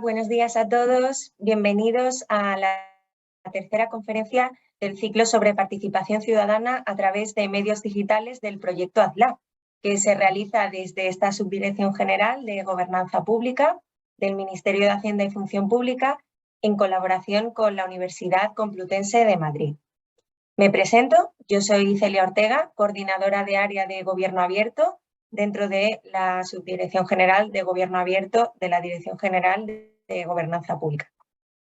buenos días a todos. Bienvenidos a la tercera conferencia del ciclo sobre participación ciudadana a través de medios digitales del proyecto AZLAB, que se realiza desde esta Subdirección General de Gobernanza Pública del Ministerio de Hacienda y Función Pública en colaboración con la Universidad Complutense de Madrid. Me presento, yo soy Celia Ortega, coordinadora de área de Gobierno Abierto dentro de la Subdirección General de Gobierno Abierto de la Dirección General de Gobernanza Pública.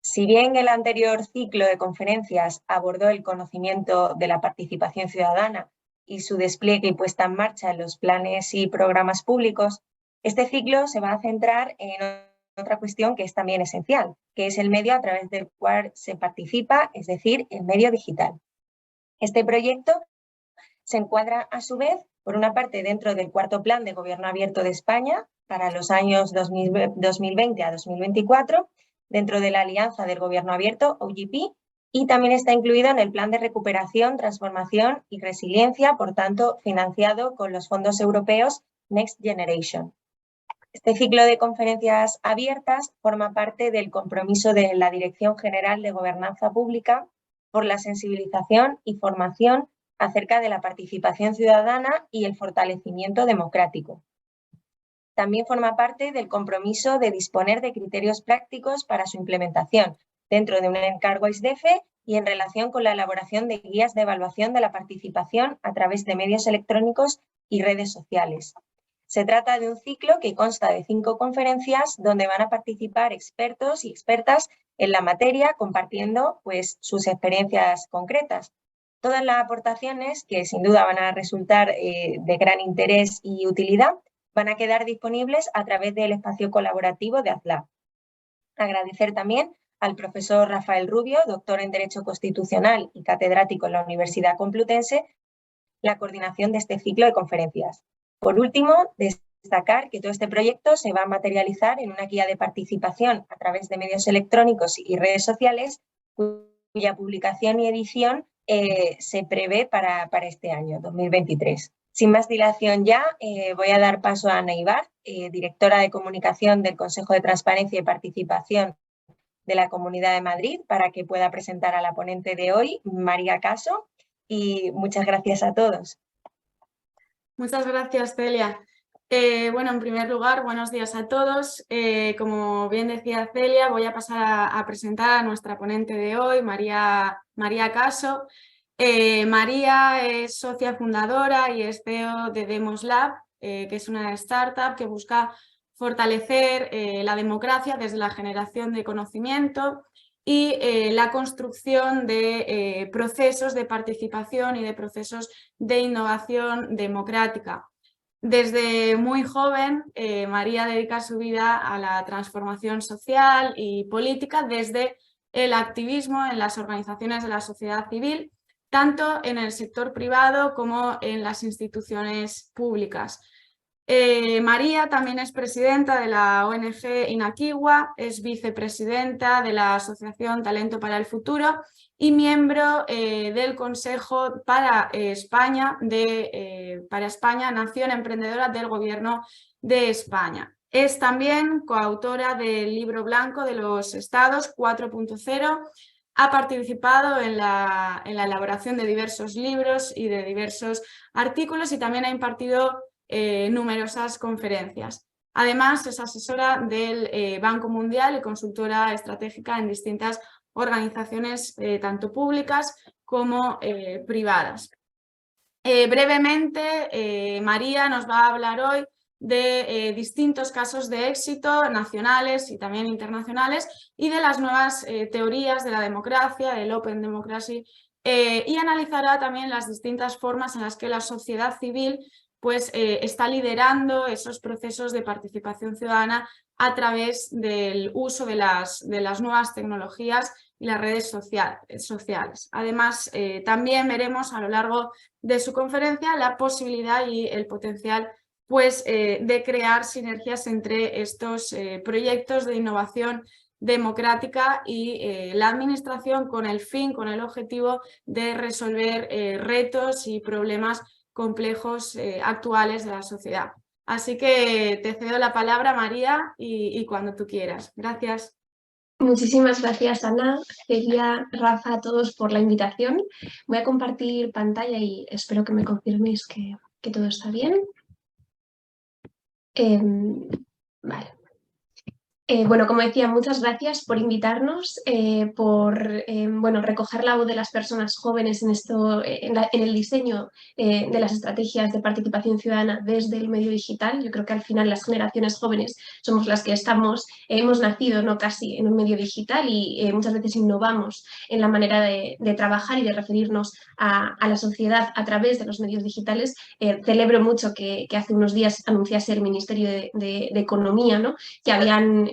Si bien el anterior ciclo de conferencias abordó el conocimiento de la participación ciudadana y su despliegue y puesta en marcha en los planes y programas públicos, este ciclo se va a centrar en otra cuestión que es también esencial, que es el medio a través del cual se participa, es decir, el medio digital. Este proyecto se encuadra, a su vez, por una parte, dentro del cuarto Plan de Gobierno Abierto de España para los años 2020 a 2024, dentro de la Alianza del Gobierno Abierto, OGP, y también está incluido en el Plan de Recuperación, Transformación y Resiliencia, por tanto, financiado con los fondos europeos Next Generation. Este ciclo de conferencias abiertas forma parte del compromiso de la Dirección General de Gobernanza Pública por la sensibilización y formación acerca de la participación ciudadana y el fortalecimiento democrático. También forma parte del compromiso de disponer de criterios prácticos para su implementación dentro de un encargo ISDEFE y en relación con la elaboración de guías de evaluación de la participación a través de medios electrónicos y redes sociales. Se trata de un ciclo que consta de 5 conferencias donde van a participar expertos y expertas en la materia compartiendo sus experiencias concretas. Todas las aportaciones, que sin duda van a resultar de gran interés y utilidad, van a quedar disponibles a través del espacio colaborativo de AZLAB. Agradecer también al profesor Rafael Rubio, doctor en Derecho Constitucional y catedrático en la Universidad Complutense, la coordinación de este ciclo de conferencias. Por último, destacar que todo este proyecto se va a materializar en una guía de participación a través de medios electrónicos y redes sociales, cuya publicación y edición se prevé para este año, 2023. Sin más dilación ya, voy a dar paso a Ana Ibar, directora de Comunicación del Consejo de Transparencia y Participación de la Comunidad de Madrid, para que pueda presentar a la ponente de hoy, María Caso, y muchas gracias a todos. Muchas gracias, Celia. Bueno, en primer lugar, buenos días a todos. Como bien decía Celia, voy a pasar a presentar a nuestra ponente de hoy, María Caso. María es socia fundadora y es CEO de DemosLab, que es una startup que busca fortalecer la democracia desde la generación de conocimiento y la construcción de procesos de participación y de procesos de innovación democrática. Desde muy joven, María dedica su vida a la transformación social y política desde el activismo en las organizaciones de la sociedad civil, tanto en el sector privado como en las instituciones públicas. María también es presidenta de la ONG Inakiwa, es vicepresidenta de la Asociación Talento para el Futuro y miembro del Consejo para España, Nación Emprendedora del Gobierno de España. Es también coautora del Libro Blanco de los Estados 4.0, ha participado en la elaboración de diversos libros y de diversos artículos y también ha impartido numerosas conferencias. Además, es asesora del Banco Mundial y consultora estratégica en distintas organizaciones tanto públicas como privadas. Brevemente, María nos va a hablar hoy de distintos casos de éxito nacionales y también internacionales y de las nuevas teorías de la democracia, del Open Democracy, y analizará también las distintas formas en las que la sociedad civil está liderando esos procesos de participación ciudadana a través del uso de las nuevas tecnologías y las redes sociales. Además, también veremos a lo largo de su conferencia la posibilidad y el potencial de crear sinergias entre estos proyectos de innovación democrática y la administración con el objetivo de resolver retos y problemas complejos actuales de la sociedad. Así que te cedo la palabra, María, y cuando tú quieras. Gracias. Muchísimas gracias, Ana, Celia, Rafa, a todos por la invitación. Voy a compartir pantalla y espero que me confirméis que todo está bien. Vale. Bueno, como decía, muchas gracias por invitarnos, por bueno, recoger la voz de las personas jóvenes en el diseño de las estrategias de participación ciudadana desde el medio digital. Yo creo que al final las generaciones jóvenes somos las que hemos nacido, ¿no?, casi en un medio digital y muchas veces innovamos en la manera de trabajar y de referirnos a la sociedad a través de los medios digitales. Celebro mucho que hace unos días anunciase el Ministerio de Economía, ¿no?, que habían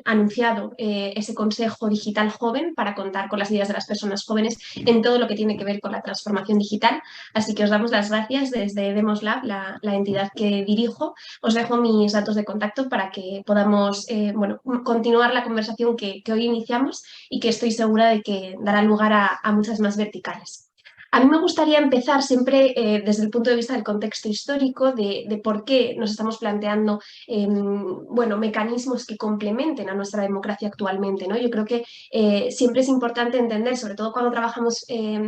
anunciado ese Consejo Digital Joven para contar con las ideas de las personas jóvenes en todo lo que tiene que ver con la transformación digital. Así que os damos las gracias desde Demos Lab, la entidad que dirijo. Os dejo mis datos de contacto para que podamos bueno, continuar la conversación que hoy iniciamos y que estoy segura de que dará lugar a muchas más verticales. A mí me gustaría empezar siempre desde el punto de vista del contexto histórico, de por qué nos estamos planteando bueno, mecanismos que complementen a nuestra democracia actualmente, ¿no? Yo creo que siempre es importante entender, sobre todo cuando trabajamos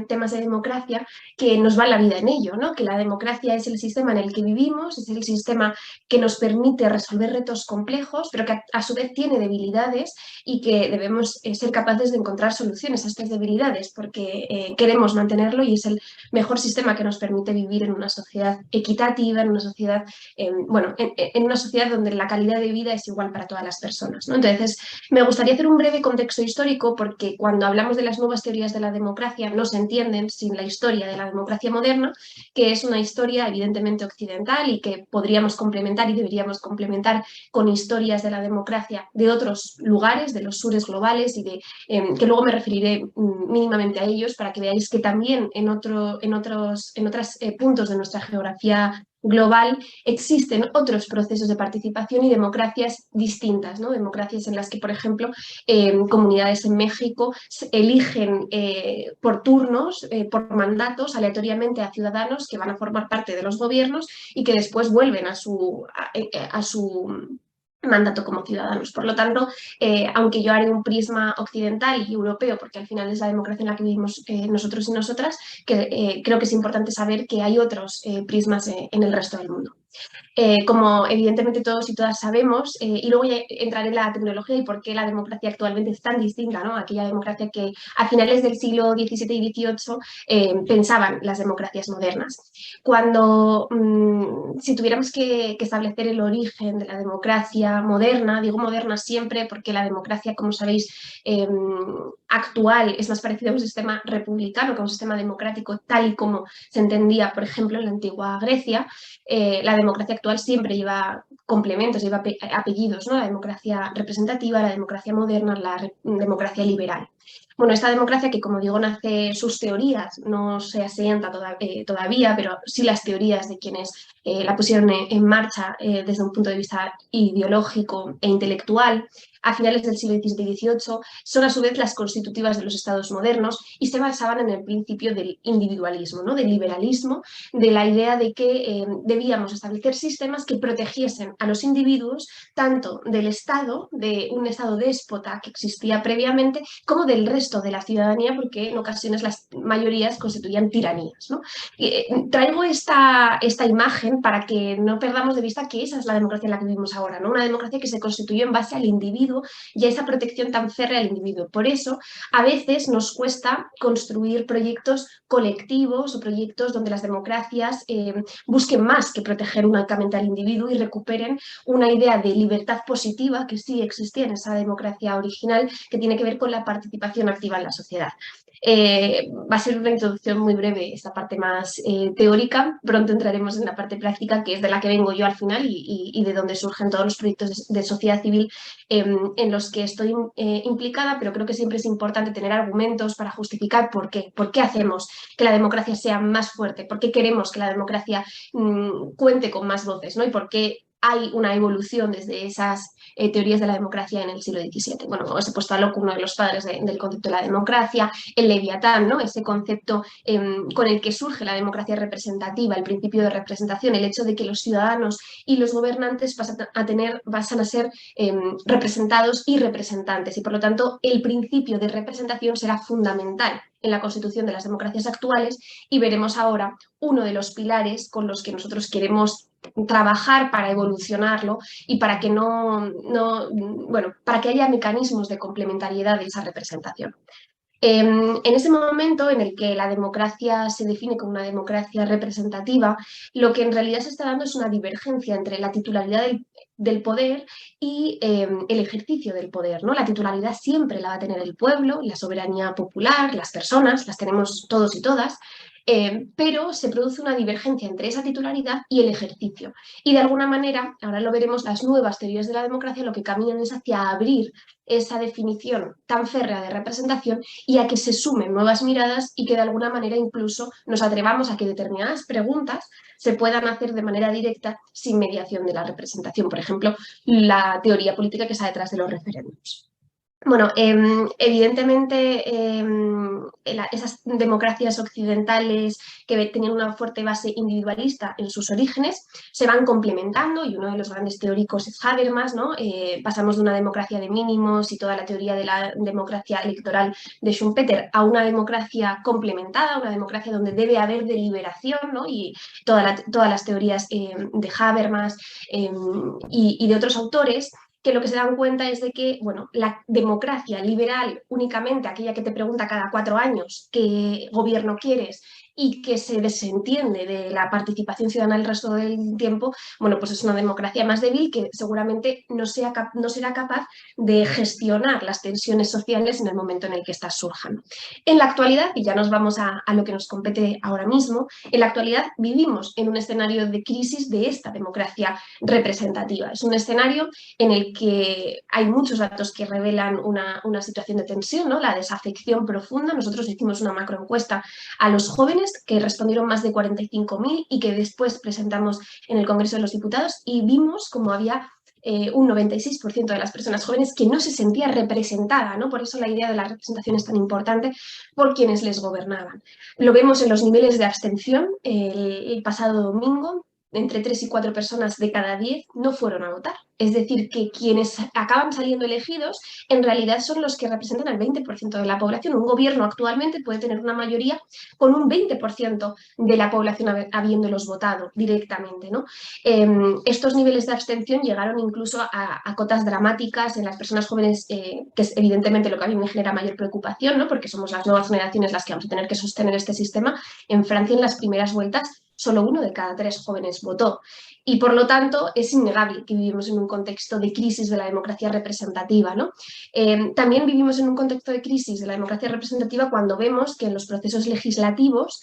temas de democracia, que nos va la vida en ello, ¿no? Que la democracia es el sistema en el que vivimos, es el sistema que nos permite resolver retos complejos, pero que a su vez tiene debilidades y que debemos ser capaces de encontrar soluciones a estas debilidades porque queremos mantenerlo y es el mejor sistema que nos permite vivir en una sociedad equitativa, en una sociedad, bueno, en una sociedad donde la calidad de vida es igual para todas las personas, ¿no? Entonces, me gustaría hacer un breve contexto histórico porque cuando hablamos de las nuevas teorías de la democracia no se entienden sin la historia de la democracia moderna, que es una historia evidentemente occidental y que podríamos complementar y deberíamos complementar con historias de la democracia de otros lugares, de los sures globales y que luego me referiré mínimamente a ellos para que veáis que también en otros puntos de nuestra geografía global existen otros procesos de participación y democracias distintas, ¿no? Democracias en las que, por ejemplo, comunidades en México eligen por turnos, por mandatos, aleatoriamente a ciudadanos que van a formar parte de los gobiernos y que después vuelven a su mandato como ciudadanos. Por lo tanto, aunque yo haré un prisma occidental y europeo, porque al final es la democracia en la que vivimos nosotros y nosotras, creo que es importante saber que hay otros prismas en el resto del mundo. Como evidentemente todos y todas sabemos, y luego ya entraré en la tecnología y por qué la democracia actualmente es tan distinta, ¿no?, aquella democracia que a finales del siglo XVII y XVIII pensaban las democracias modernas. Cuando, si tuviéramos que establecer el origen de la democracia moderna, digo moderna siempre porque la democracia, como sabéis, actual es más parecida a un sistema republicano que a un sistema democrático tal y como se entendía, por ejemplo, en la antigua Grecia. La democracia actual siempre lleva complementos, lleva apellidos, ¿no? La democracia representativa, la democracia moderna, la democracia liberal. Bueno, esta democracia que, como digo, nace sus teorías, no se asienta todavía, pero sí las teorías de quienes la pusieron en marcha desde un punto de vista ideológico e intelectual, a finales del siglo XVII y XVIII, son a su vez las constitutivas de los estados modernos y se basaban en el principio del individualismo, ¿no?, del liberalismo, de la idea de que debíamos establecer sistemas que protegiesen a los individuos tanto del Estado, de un Estado déspota que existía previamente, como del resto de la ciudadanía, porque en ocasiones las mayorías constituían tiranías, ¿no? Traigo esta imagen para que no perdamos de vista que esa es la democracia en la que vivimos ahora, ¿no? Una democracia que se constituyó en base al individuo y a esa protección tan férrea al individuo. Por eso, a veces nos cuesta construir proyectos colectivos o proyectos donde las democracias busquen más que proteger únicamente al individuo y recuperen una idea de libertad positiva que sí existía en esa democracia original, que tiene que ver con la participación activa en la sociedad. Va a ser una introducción muy breve esta parte más teórica, pronto entraremos en la parte práctica, que es de la que vengo yo al final y de donde surgen todos los proyectos de sociedad civil en los que estoy implicada, pero creo que siempre es importante tener argumentos para justificar por qué hacemos que la democracia sea más fuerte, por qué queremos que la democracia cuente con más voces, ¿no? Y por qué hay una evolución desde esas teorías de la democracia en el siglo XVII. Bueno, os he puesto a Locke, uno de los padres del concepto de la democracia, el Leviatán, ¿no? Ese concepto con el que surge la democracia representativa, el principio de representación, el hecho de que los ciudadanos y los gobernantes pasan a ser representados y representantes, y por lo tanto el principio de representación será fundamental en la constitución de las democracias actuales, y veremos ahora uno de los pilares con los que nosotros queremos trabajar para evolucionarlo y para que para que haya mecanismos de complementariedad de esa representación. En ese momento en el que la democracia se define como una democracia representativa, lo que en realidad se está dando es una divergencia entre la titularidad del poder y el ejercicio del poder, ¿no? La titularidad siempre la va a tener el pueblo, la soberanía popular, las personas, las tenemos todos y todas, pero se produce una divergencia entre esa titularidad y el ejercicio. Y de alguna manera, ahora lo veremos, las nuevas teorías de la democracia lo que caminan es hacia abrir esa definición tan férrea de representación y a que se sumen nuevas miradas y que de alguna manera incluso nos atrevamos a que determinadas preguntas se puedan hacer de manera directa sin mediación de la representación. Por ejemplo, la teoría política que está detrás de los referéndums. Bueno, evidentemente esas democracias occidentales que tenían una fuerte base individualista en sus orígenes se van complementando, y uno de los grandes teóricos es Habermas, ¿no? Pasamos de una democracia de mínimos y toda la teoría de la democracia electoral de Schumpeter a una democracia complementada, una democracia donde debe haber deliberación, ¿no? Y todas las teorías de Habermas y de otros autores, que lo que se dan cuenta es de que, bueno, la democracia liberal, únicamente aquella que te pregunta cada 4 años qué gobierno quieres y que se desentiende de la participación ciudadana el resto del tiempo, bueno, pues es una democracia más débil que seguramente no será capaz de gestionar las tensiones sociales en el momento en el que estas surjan. En la actualidad, y ya nos vamos a lo que nos compete ahora mismo, en la actualidad vivimos en un escenario de crisis de esta democracia representativa. Es un escenario en el que hay muchos datos que revelan una situación de tensión, ¿no? La desafección profunda. Nosotros hicimos una macroencuesta a los jóvenes que respondieron más de 45.000 y que después presentamos en el Congreso de los Diputados, y vimos como había un 96% de las personas jóvenes que no se sentía representada, ¿no? Por eso la idea de la representación es tan importante por quienes les gobernaban. Lo vemos en los niveles de abstención. El pasado domingo, entre 3 y 4 personas de cada 10 no fueron a votar. Es decir, que quienes acaban saliendo elegidos en realidad son los que representan al 20% de la población. Un gobierno actualmente puede tener una mayoría con un 20% de la población habiéndolos votado directamente, ¿no? Estos niveles de abstención llegaron incluso a cotas dramáticas en las personas jóvenes, que es evidentemente lo que a mí me genera mayor preocupación, ¿no? Porque somos las nuevas generaciones las que vamos a tener que sostener este sistema. En Francia, en las primeras vueltas, solo 1 de cada 3 jóvenes votó. Y por lo tanto es innegable que vivimos en un contexto de crisis de la democracia representativa, ¿no? También vivimos en un contexto de crisis de la democracia representativa cuando vemos que en los procesos legislativos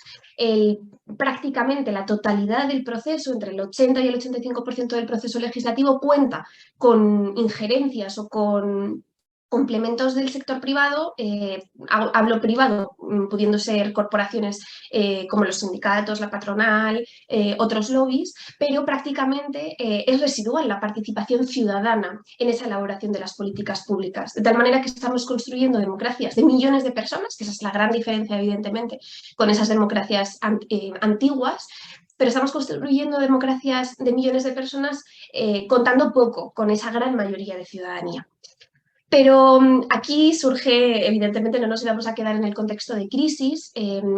prácticamente la totalidad del proceso, entre el 80 y el 85% del proceso legislativo, cuenta con injerencias o con complementos del sector privado. Hablo privado, pudiendo ser corporaciones como los sindicatos, la patronal, otros lobbies, pero prácticamente es residual la participación ciudadana en esa elaboración de las políticas públicas, de tal manera que estamos construyendo democracias de millones de personas, que esa es la gran diferencia evidentemente con esas democracias antiguas, pero estamos construyendo democracias de millones de personas contando poco con esa gran mayoría de ciudadanía. Pero aquí surge, evidentemente no nos vamos a quedar en el contexto de crisis.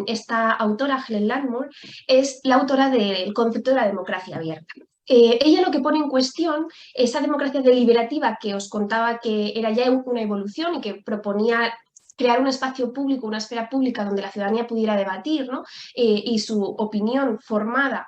Esta autora, Helen Longmore, es la autora del concepto de la democracia abierta. Ella lo que pone en cuestión, esa democracia deliberativa que os contaba que era ya una evolución y que proponía crear un espacio público, una esfera pública donde la ciudadanía pudiera debatir, ¿no? Y su opinión formada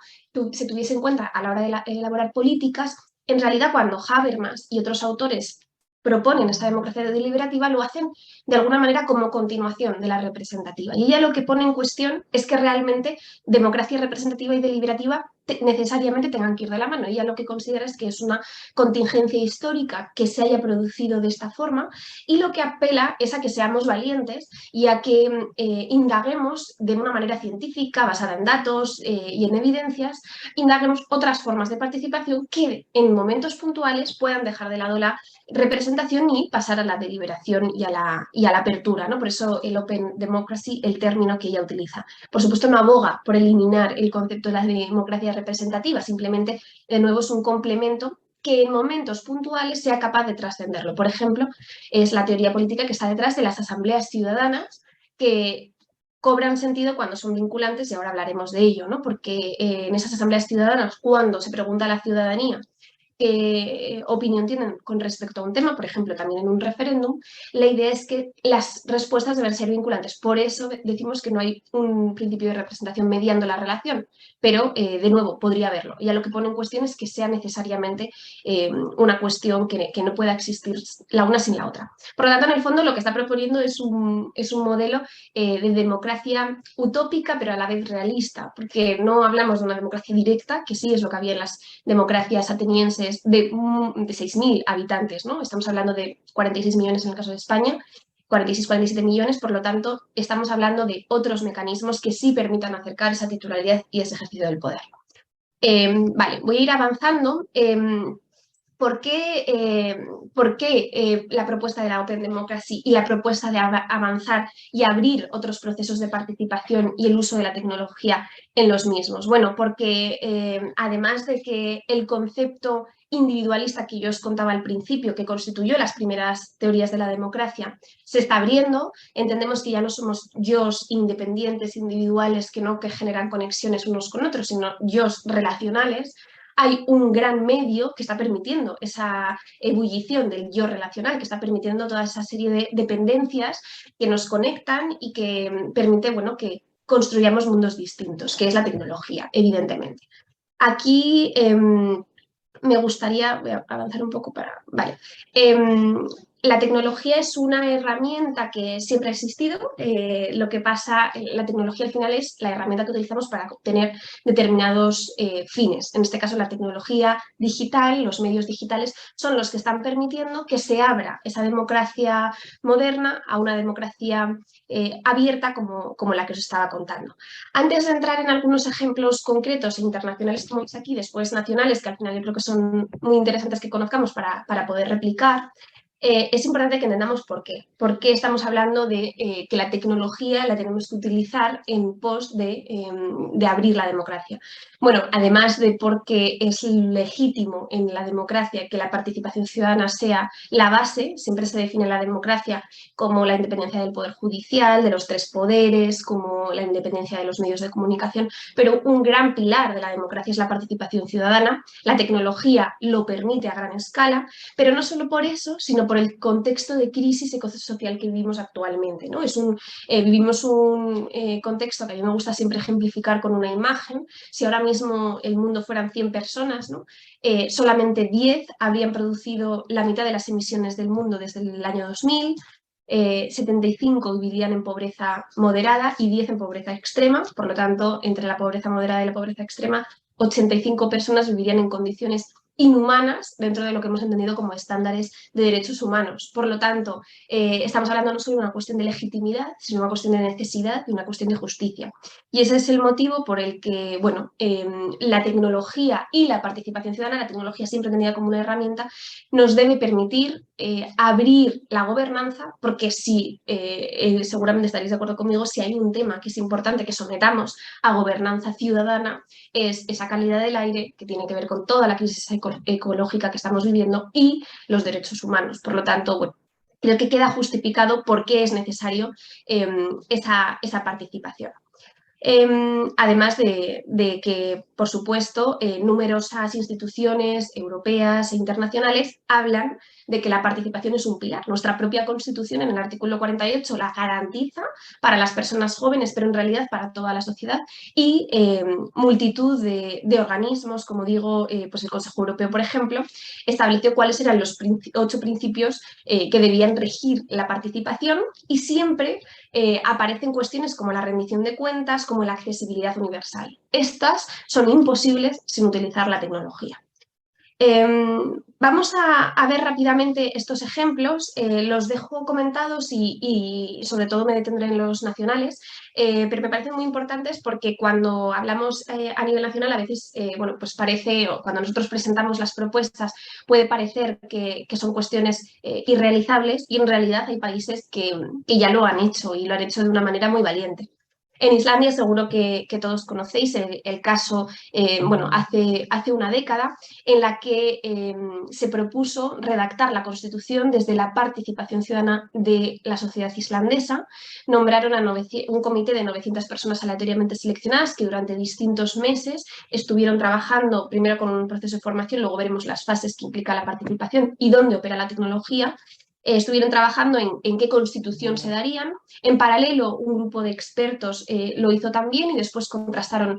se tuviese en cuenta a la hora de elaborar políticas. En realidad, cuando Habermas y otros autores proponen esa democracia deliberativa lo hacen de alguna manera como continuación de la representativa. Y ella lo que pone en cuestión es que realmente democracia representativa y deliberativa necesariamente tengan que ir de la mano. Ella lo que considera es que es una contingencia histórica que se haya producido de esta forma, y lo que apela es a que seamos valientes y a que indaguemos de una manera científica, basada en datos y en evidencias, indaguemos otras formas de participación que en momentos puntuales puedan dejar de lado la representación y pasar a la deliberación y a la apertura, ¿no? Por eso el Open Democracy, el término que ella utiliza. Por supuesto, no aboga por eliminar el concepto de la democracia representativa, simplemente, de nuevo, es un complemento que en momentos puntuales sea capaz de trascenderlo. Por ejemplo, es la teoría política que está detrás de las asambleas ciudadanas, que cobran sentido cuando son vinculantes, y ahora hablaremos de ello, ¿no? Porque en esas asambleas ciudadanas, cuando se pregunta a la ciudadanía qué opinión tienen con respecto a un tema, por ejemplo, también en un referéndum, la idea es que las respuestas deben ser vinculantes. Por eso decimos que no hay un principio de representación mediando la relación, pero, de nuevo, podría haberlo. Y a lo que pone en cuestión es que sea necesariamente una cuestión que no pueda existir la una sin la otra. Por lo tanto, en el fondo, lo que está proponiendo es un modelo de democracia utópica, pero a la vez realista, porque no hablamos de una democracia directa, que sí es lo que había en las democracias atenienses de 6.000 habitantes, ¿no? Estamos hablando de 46 millones en el caso de España, 46-47 millones, por lo tanto, estamos hablando de otros mecanismos que sí permitan acercar esa titularidad y ese ejercicio del poder. Vale, voy a ir avanzando. ¿Por qué la propuesta de la Open Democracy y la propuesta de avanzar y abrir otros procesos de participación y el uso de la tecnología en los mismos? Bueno, porque además de que el concepto individualista que yo os contaba al principio, que constituyó las primeras teorías de la democracia, se está abriendo, entendemos que ya no somos yos independientes, individuales, que generan conexiones unos con otros, sino yos relacionales. Hay un gran medio que está permitiendo esa ebullición del yo relacional, que está permitiendo toda esa serie de dependencias que nos conectan y que permite, bueno, que construyamos mundos distintos, que es la tecnología, evidentemente. Aquí me gustaría, voy a avanzar un poco para, vale. La tecnología es una herramienta que siempre ha existido. Lo que pasa, la tecnología al final es la herramienta que utilizamos para obtener determinados fines. En este caso, la tecnología digital, los medios digitales, son los que están permitiendo que se abra esa democracia moderna a una democracia abierta como la que os estaba contando. Antes de entrar en algunos ejemplos concretos e internacionales como veis aquí, después nacionales, que al final yo creo que son muy interesantes que conozcamos para poder replicar, es importante que entendamos por qué. ¿Por qué estamos hablando de que la tecnología la tenemos que utilizar en pos de abrir la democracia? Bueno, además de porque es legítimo en la democracia que la participación ciudadana sea la base, siempre se define la democracia como la independencia del poder judicial, de los tres poderes, como la independencia de los medios de comunicación, pero un gran pilar de la democracia es la participación ciudadana. La tecnología lo permite a gran escala, pero no solo por eso, sino por el contexto de crisis ecosocial que vivimos actualmente, ¿no? Vivimos un contexto que a mí me gusta siempre ejemplificar con una imagen. Si ahora mismo el mundo fueran 100 personas, ¿no? Solamente 10 habrían producido la mitad de las emisiones del mundo desde el año 2000, 75 vivirían en pobreza moderada y 10 en pobreza extrema. Por lo tanto, entre la pobreza moderada y la pobreza extrema, 85 personas vivirían en condiciones inhumanas dentro de lo que hemos entendido como estándares de derechos humanos. Por lo tanto, estamos hablando no solo de una cuestión de legitimidad, sino una cuestión de necesidad y una cuestión de justicia. Y ese es el motivo por el que, bueno, la tecnología y la participación ciudadana, la tecnología siempre entendida como una herramienta, nos debe permitir abrir la gobernanza, porque si, seguramente estaréis de acuerdo conmigo, si hay un tema que es importante que sometamos a gobernanza ciudadana, es esa calidad del aire que tiene que ver con toda la crisis ecológica que estamos viviendo y los derechos humanos. Por lo tanto, bueno, creo que queda justificado por qué es necesario esa participación. Además de que, por supuesto, numerosas instituciones europeas e internacionales hablan de que la participación es un pilar. Nuestra propia Constitución, en el artículo 48, la garantiza para las personas jóvenes, pero en realidad para toda la sociedad, y multitud de organismos, como digo, pues el Consejo Europeo, por ejemplo, estableció cuáles eran los 8 principios que debían regir la participación, y siempre aparecen cuestiones como la rendición de cuentas, como la accesibilidad universal. Estas son imposibles sin utilizar la tecnología. Vamos a ver rápidamente estos ejemplos, los dejo comentados y sobre todo me detendré en los nacionales, pero me parecen muy importantes porque cuando hablamos a nivel nacional a veces, bueno, pues parece, o cuando nosotros presentamos las propuestas, puede parecer que son cuestiones irrealizables, y en realidad hay países que ya lo han hecho y lo han hecho de una manera muy valiente. En Islandia seguro que todos conocéis el caso, bueno, hace una década, en la que se propuso redactar la Constitución desde la participación ciudadana de la sociedad islandesa. Nombraron a un comité de 900 personas aleatoriamente seleccionadas que durante distintos meses estuvieron trabajando, primero con un proceso de formación, luego veremos las fases que implica la participación y dónde opera la tecnología. Estuvieron trabajando en qué constitución se darían. En paralelo, un grupo de expertos lo hizo también y después contrastaron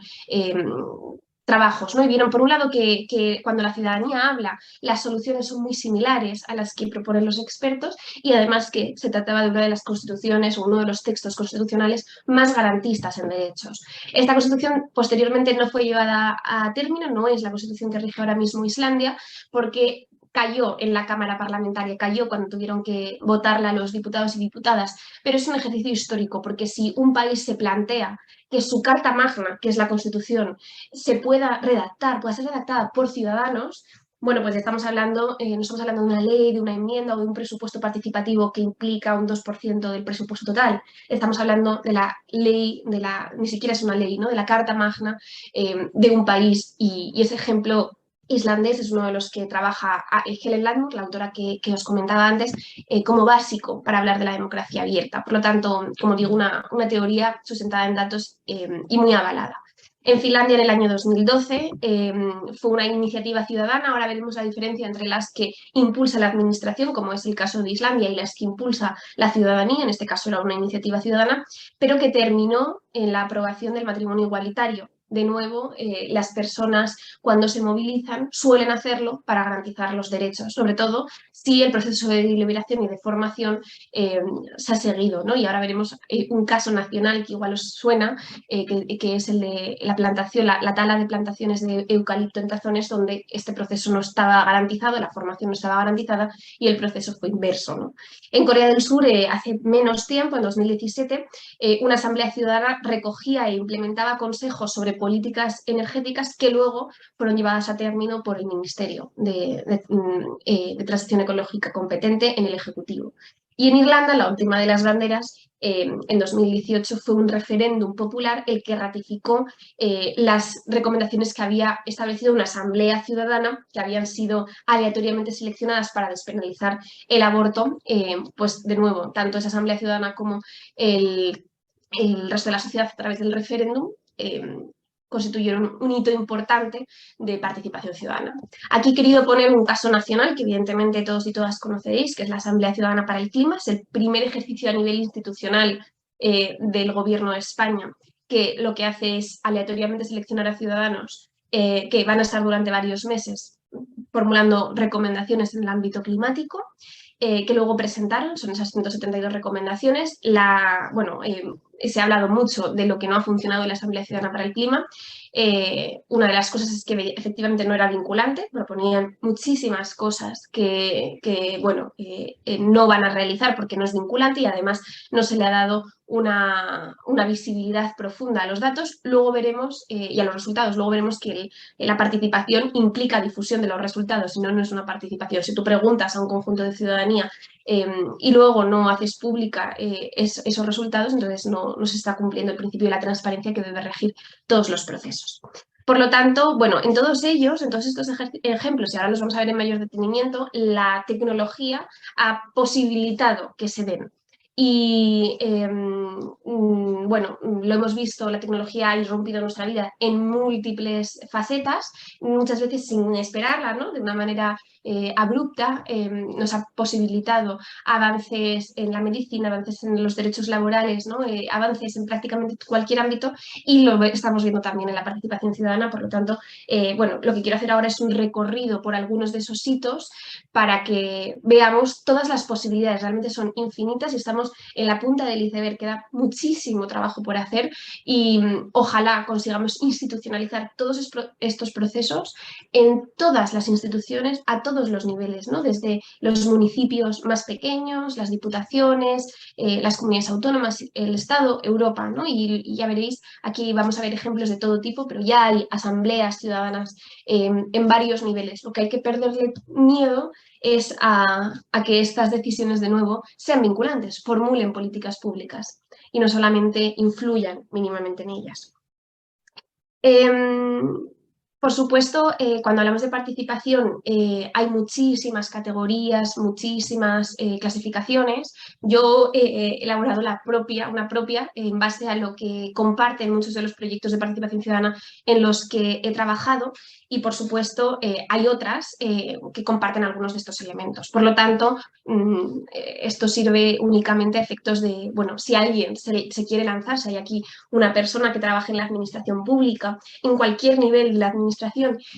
trabajos, ¿no? Y vieron, por un lado, que cuando la ciudadanía habla, las soluciones son muy similares a las que proponen los expertos, y además que se trataba de una de las constituciones o uno de los textos constitucionales más garantistas en derechos. Esta constitución posteriormente no fue llevada a término, no es la constitución que rige ahora mismo Islandia, porque cayó en la Cámara Parlamentaria, cayó cuando tuvieron que votarla los diputados y diputadas, pero es un ejercicio histórico, porque si un país se plantea que su Carta Magna, que es la Constitución, se pueda redactar, pueda ser redactada por ciudadanos, bueno, pues estamos hablando, no estamos hablando de una ley, de una enmienda o de un presupuesto participativo que implica un 2% del presupuesto total. Estamos hablando de la ley, ni siquiera es una ley, ¿no? De la Carta Magna de un país, y ese ejemplo islandés es uno de los que trabaja Helen Lindmark, la autora que os comentaba antes, como básico para hablar de la democracia abierta. Por lo tanto, como digo, una teoría sustentada en datos y muy avalada. En Finlandia, en el año 2012, fue una iniciativa ciudadana. Ahora veremos la diferencia entre las que impulsa la administración, como es el caso de Islandia, y las que impulsa la ciudadanía. En este caso era una iniciativa ciudadana, pero que terminó en la aprobación del matrimonio igualitario. De nuevo, las personas cuando se movilizan suelen hacerlo para garantizar los derechos, sobre todo si el proceso de deliberación y de formación se ha seguido, ¿no? Y ahora veremos un caso nacional que igual os suena, que es el de la plantación, la tala de plantaciones de eucalipto en tazones, donde este proceso no estaba garantizado, la formación no estaba garantizada y el proceso fue inverso, ¿no? En Corea del Sur, hace menos tiempo, en 2017, una asamblea ciudadana recogía e implementaba consejos sobre políticas energéticas que luego fueron llevadas a término por el Ministerio de Transición Ecológica competente en el Ejecutivo. Y en Irlanda, la última de las banderas, en 2018 fue un referéndum popular el que ratificó las recomendaciones que había establecido una asamblea ciudadana, que habían sido aleatoriamente seleccionadas para despenalizar el aborto. Pues de nuevo, tanto esa asamblea ciudadana como el resto de la sociedad a través del referéndum constituyeron un hito importante de participación ciudadana. Aquí he querido poner un caso nacional que evidentemente todos y todas conoceréis, que es la Asamblea Ciudadana para el Clima. Es el primer ejercicio a nivel institucional del Gobierno de España, que lo que hace es aleatoriamente seleccionar a ciudadanos que van a estar durante varios meses formulando recomendaciones en el ámbito climático, que luego presentaron, son esas 172 recomendaciones. Se ha hablado mucho de lo que no ha funcionado en la Asamblea Ciudadana para el Clima. Una de las cosas es que efectivamente no era vinculante, proponían muchísimas cosas que no van a realizar porque no es vinculante, y además no se le ha dado una visibilidad profunda a los datos. Luego veremos, y a los resultados, luego veremos que la participación implica difusión de los resultados, si no, no es una participación. Si tú preguntas a un conjunto de ciudadanía y luego no haces pública esos resultados, entonces no se está cumpliendo el principio de la transparencia que debe regir todos los procesos. Por lo tanto, bueno, en todos estos ejemplos, y ahora los vamos a ver en mayor detenimiento, la tecnología ha posibilitado que se den Y bueno, lo hemos visto, la tecnología ha irrumpido en nuestra vida en múltiples facetas, muchas veces sin esperarla, ¿no? De una manera abrupta. Nos ha posibilitado avances en la medicina, avances en los derechos laborales, ¿no? Avances en prácticamente cualquier ámbito, y lo estamos viendo también en la participación ciudadana. Por lo tanto, bueno, lo que quiero hacer ahora es un recorrido por algunos de esos hitos para que veamos todas las posibilidades. Realmente son infinitas y estamos en la punta del iceberg. Queda muchísimo trabajo por hacer y ojalá consigamos institucionalizar todos estos procesos en todas las instituciones, a todos los niveles, ¿no? Desde los municipios más pequeños, las diputaciones, las comunidades autónomas, el Estado, Europa, ¿no? Y ya veréis, aquí vamos a ver ejemplos de todo tipo, pero ya hay asambleas ciudadanas en varios niveles. Lo que hay que perderle miedo es a que estas decisiones, de nuevo, sean vinculantes, formulen políticas públicas y no solamente influyan mínimamente en ellas. Por supuesto, cuando hablamos de participación hay muchísimas categorías, muchísimas clasificaciones. Yo he elaborado una propia en base a lo que comparten muchos de los proyectos de participación ciudadana en los que he trabajado, y por supuesto hay otras que comparten algunos de estos elementos. Por lo tanto, esto sirve únicamente a efectos de, bueno, si alguien se quiere lanzar, si hay aquí una persona que trabaja en la administración pública, en cualquier nivel de la administración,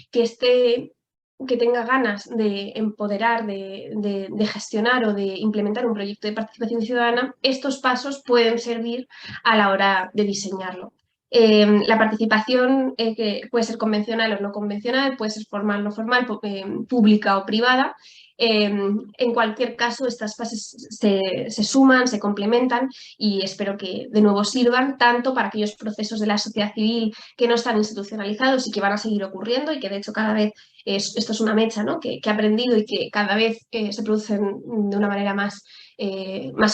que tenga ganas de empoderar, de gestionar o de implementar un proyecto de participación ciudadana, estos pasos pueden servir a la hora de diseñarlo. La participación que puede ser convencional o no convencional, puede ser formal o no formal, pública o privada. En cualquier caso, estas fases se suman, se complementan, y espero que de nuevo sirvan tanto para aquellos procesos de la sociedad civil que no están institucionalizados y que van a seguir ocurriendo, y que de hecho cada vez esto es una mecha, ¿no? que ha aprendido y que cada vez se producen de una manera más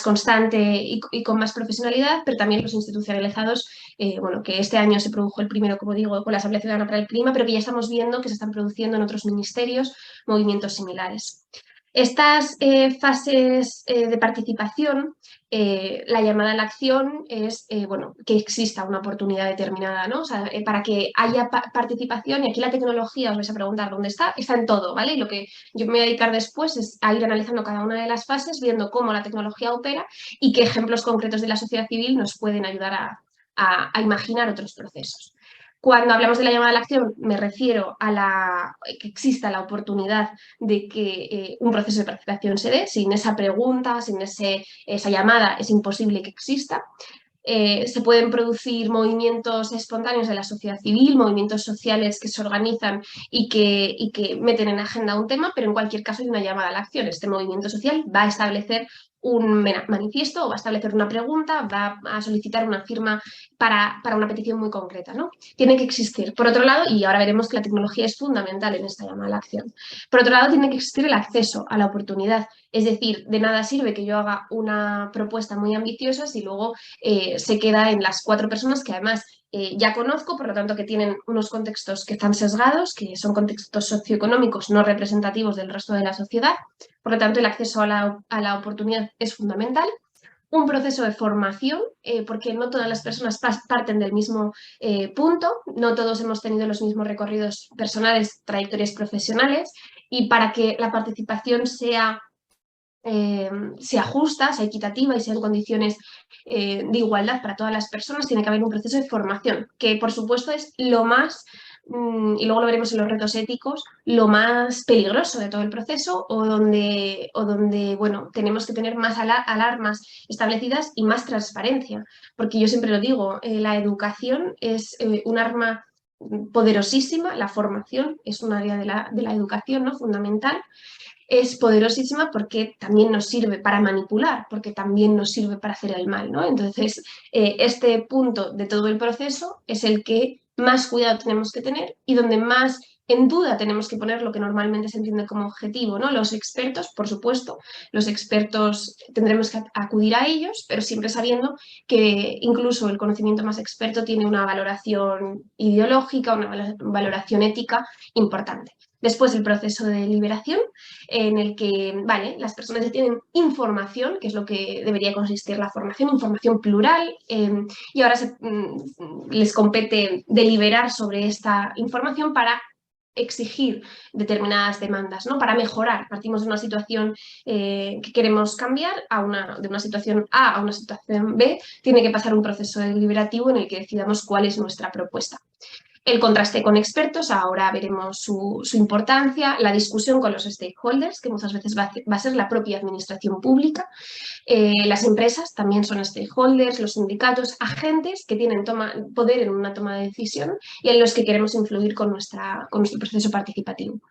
constante y con más profesionalidad, pero también los institucionalizados, bueno, que este año se produjo el primero, como digo, con la Asamblea Ciudadana para el Clima, pero que ya estamos viendo que se están produciendo en otros ministerios movimientos similares. Estas fases de participación, la llamada a la acción es bueno, que exista una oportunidad determinada, ¿no? O sea, para que haya participación, y aquí la tecnología, os vais a preguntar dónde está en todo, ¿vale? Y lo que yo me voy a dedicar después es a ir analizando cada una de las fases, viendo cómo la tecnología opera y qué ejemplos concretos de la sociedad civil nos pueden ayudar a imaginar otros procesos. Cuando hablamos de la llamada a la acción, me refiero a que exista la oportunidad de que un proceso de participación se dé. Sin esa pregunta, sin esa llamada, es imposible que exista. Se pueden producir movimientos espontáneos de la sociedad civil, movimientos sociales que se organizan y que meten en agenda un tema, pero en cualquier caso hay una llamada a la acción. Este movimiento social va a establecer un manifiesto, o va a establecer una pregunta, va a solicitar una firma para una petición muy concreta, ¿no? Tiene que existir. Por otro lado, y ahora veremos que la tecnología es fundamental en esta llamada a la acción, por otro lado tiene que existir el acceso a la oportunidad. Es decir, de nada sirve que yo haga una propuesta muy ambiciosa si luego se queda en las 4 personas que además ya conozco, por lo tanto que tienen unos contextos que están sesgados, que son contextos socioeconómicos no representativos del resto de la sociedad. Por lo tanto, el acceso a la oportunidad es fundamental. Un proceso de formación, porque no todas las personas parten del mismo punto, no todos hemos tenido los mismos recorridos personales, trayectorias profesionales, y para que la participación sea justa, sea equitativa y sea en condiciones de igualdad para todas las personas, tiene que haber un proceso de formación, que por supuesto es lo más, y luego lo veremos en los retos éticos, lo más peligroso de todo el proceso, o donde bueno, tenemos que tener más alarmas establecidas y más transparencia, porque yo siempre lo digo, la educación es un arma poderosísima, la formación es un área de la educación, ¿no? Fundamental. Es poderosísima porque también nos sirve para manipular, porque también nos sirve para hacer el mal, ¿no? Entonces, este punto de todo el proceso es el que más cuidado tenemos que tener y donde más en duda tenemos que poner lo que normalmente se entiende como objetivo, ¿no? Los expertos, por supuesto, los expertos tendremos que acudir a ellos, pero siempre sabiendo que incluso el conocimiento más experto tiene una valoración ideológica, una valoración ética importante. Después el proceso de deliberación, en el que las personas ya tienen información, que es lo que debería consistir la formación, información plural, y ahora les compete deliberar sobre esta información para exigir determinadas demandas, ¿no? Para mejorar. Partimos de una situación que queremos cambiar de una situación A a una situación B, tiene que pasar un proceso deliberativo en el que decidamos cuál es nuestra propuesta. El contraste con expertos, ahora veremos su importancia, la discusión con los stakeholders, que muchas veces va a ser la propia administración pública. Las empresas también son stakeholders, los sindicatos, agentes que tienen poder en una toma de decisión y en los que queremos influir con nuestro proceso participativo.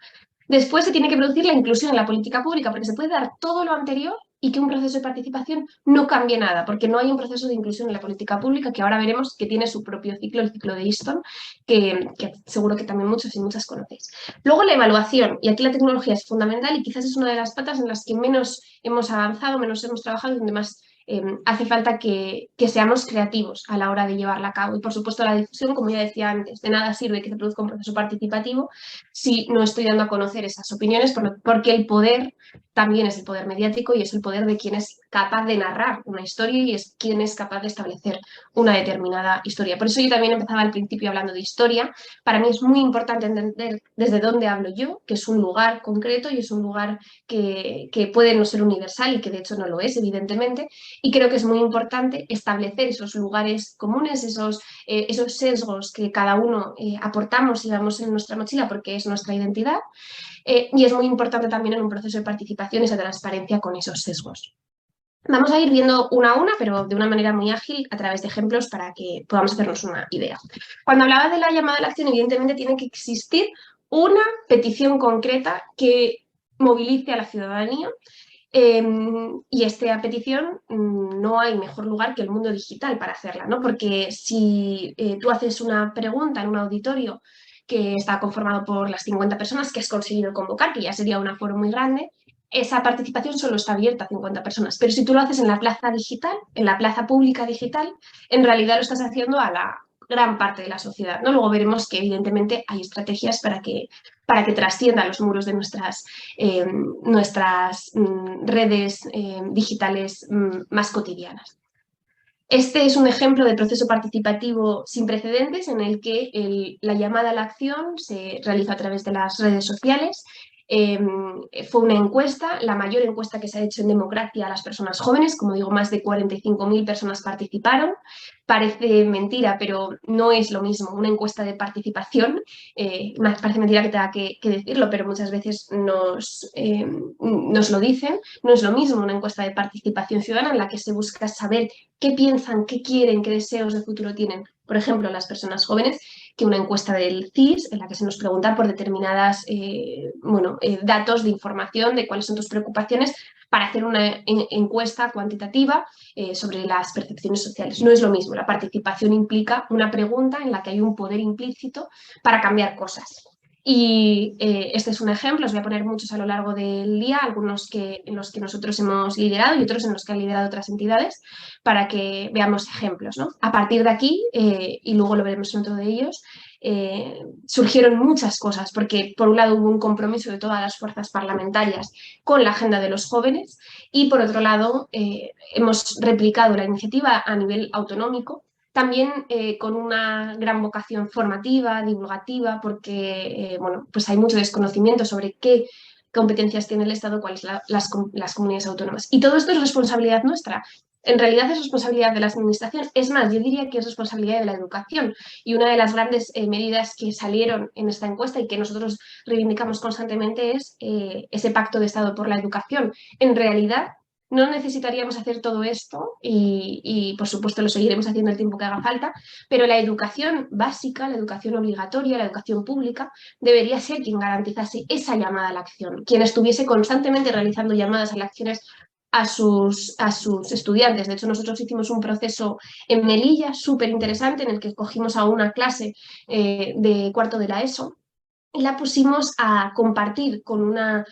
Después se tiene que producir la inclusión en la política pública, porque se puede dar todo lo anterior y que un proceso de participación no cambie nada, porque no hay un proceso de inclusión en la política pública que ahora veremos que tiene su propio ciclo, el ciclo de Easton, que seguro que también muchos y muchas conocéis. Luego la evaluación, y aquí la tecnología es fundamental y quizás es una de las patas en las que menos hemos avanzado, menos hemos trabajado y donde más hace falta que seamos creativos a la hora de llevarla a cabo. Y por supuesto la difusión, como ya decía antes, de nada sirve que se produzca un proceso participativo si no estoy dando a conocer esas opiniones, porque el poder también es el poder mediático y es el poder de quien es capaz de narrar una historia y es quien es capaz de establecer una determinada historia. Por eso yo también empezaba al principio hablando de historia. Para mí es muy importante entender desde dónde hablo yo, que es un lugar concreto y es un lugar que puede no ser universal y que de hecho no lo es, evidentemente, y creo que es muy importante establecer esos lugares comunes, esos sesgos que cada uno aportamos y llevamos en nuestra mochila porque es nuestra identidad, y es muy importante también en un proceso de participación esa transparencia con esos sesgos. Vamos a ir viendo una a una, pero de una manera muy ágil, a través de ejemplos para que podamos hacernos una idea. Cuando hablaba de la llamada a la acción, evidentemente tiene que existir una petición concreta que movilice a la ciudadanía. Y esta petición no hay mejor lugar que el mundo digital para hacerla, ¿no? Porque si tú haces una pregunta en un auditorio que está conformado por las 50 personas que has conseguido convocar, que ya sería un aforo muy grande, esa participación solo está abierta a 50 personas. Pero si tú lo haces en la plaza digital, en la plaza pública digital, en realidad lo estás haciendo a la gran parte de la sociedad, ¿no? Luego veremos que evidentemente hay estrategias para que trasciendan los muros de nuestras redes digitales más cotidianas. Este es un ejemplo de proceso participativo sin precedentes en el que la llamada a la acción se realiza a través de las redes sociales. Fue una encuesta, la mayor encuesta que se ha hecho en democracia a las personas jóvenes, como digo, más de 45.000 personas participaron. Parece mentira, pero no es lo mismo una encuesta de participación, parece mentira que tenga que decirlo, pero muchas veces nos lo dicen, no es lo mismo una encuesta de participación ciudadana en la que se busca saber qué piensan, qué quieren, qué deseos de futuro tienen, por ejemplo, las personas jóvenes, que una encuesta del CIS en la que se nos pregunta por determinadas datos de información de cuáles son tus preocupaciones para hacer una encuesta cuantitativa sobre las percepciones sociales. No es lo mismo, la participación implica una pregunta en la que hay un poder implícito para cambiar cosas. Y este es un ejemplo, os voy a poner muchos a lo largo del día, algunos en los que nosotros hemos liderado y otros en los que han liderado otras entidades, para que veamos ejemplos, ¿no? A partir de aquí, y luego lo veremos en otro de ellos, surgieron muchas cosas, porque por un lado hubo un compromiso de todas las fuerzas parlamentarias con la agenda de los jóvenes y por otro lado hemos replicado la iniciativa a nivel autonómico, también con una gran vocación formativa, divulgativa, porque pues hay mucho desconocimiento sobre qué competencias tiene el Estado, cuáles las comunidades autónomas. Y todo esto es responsabilidad nuestra. En realidad es responsabilidad de la administración. Es más, yo diría que es responsabilidad de la educación. Y una de las grandes medidas que salieron en esta encuesta y que nosotros reivindicamos constantemente es ese pacto de Estado por la educación. En realidad, no necesitaríamos hacer todo esto y, por supuesto, lo seguiremos haciendo el tiempo que haga falta, pero la educación básica, la educación obligatoria, la educación pública, debería ser quien garantizase esa llamada a la acción, quien estuviese constantemente realizando llamadas a las acciones a sus estudiantes. De hecho, nosotros hicimos un proceso en Melilla súper interesante en el que cogimos a una clase de cuarto de la ESO y la pusimos a compartir con una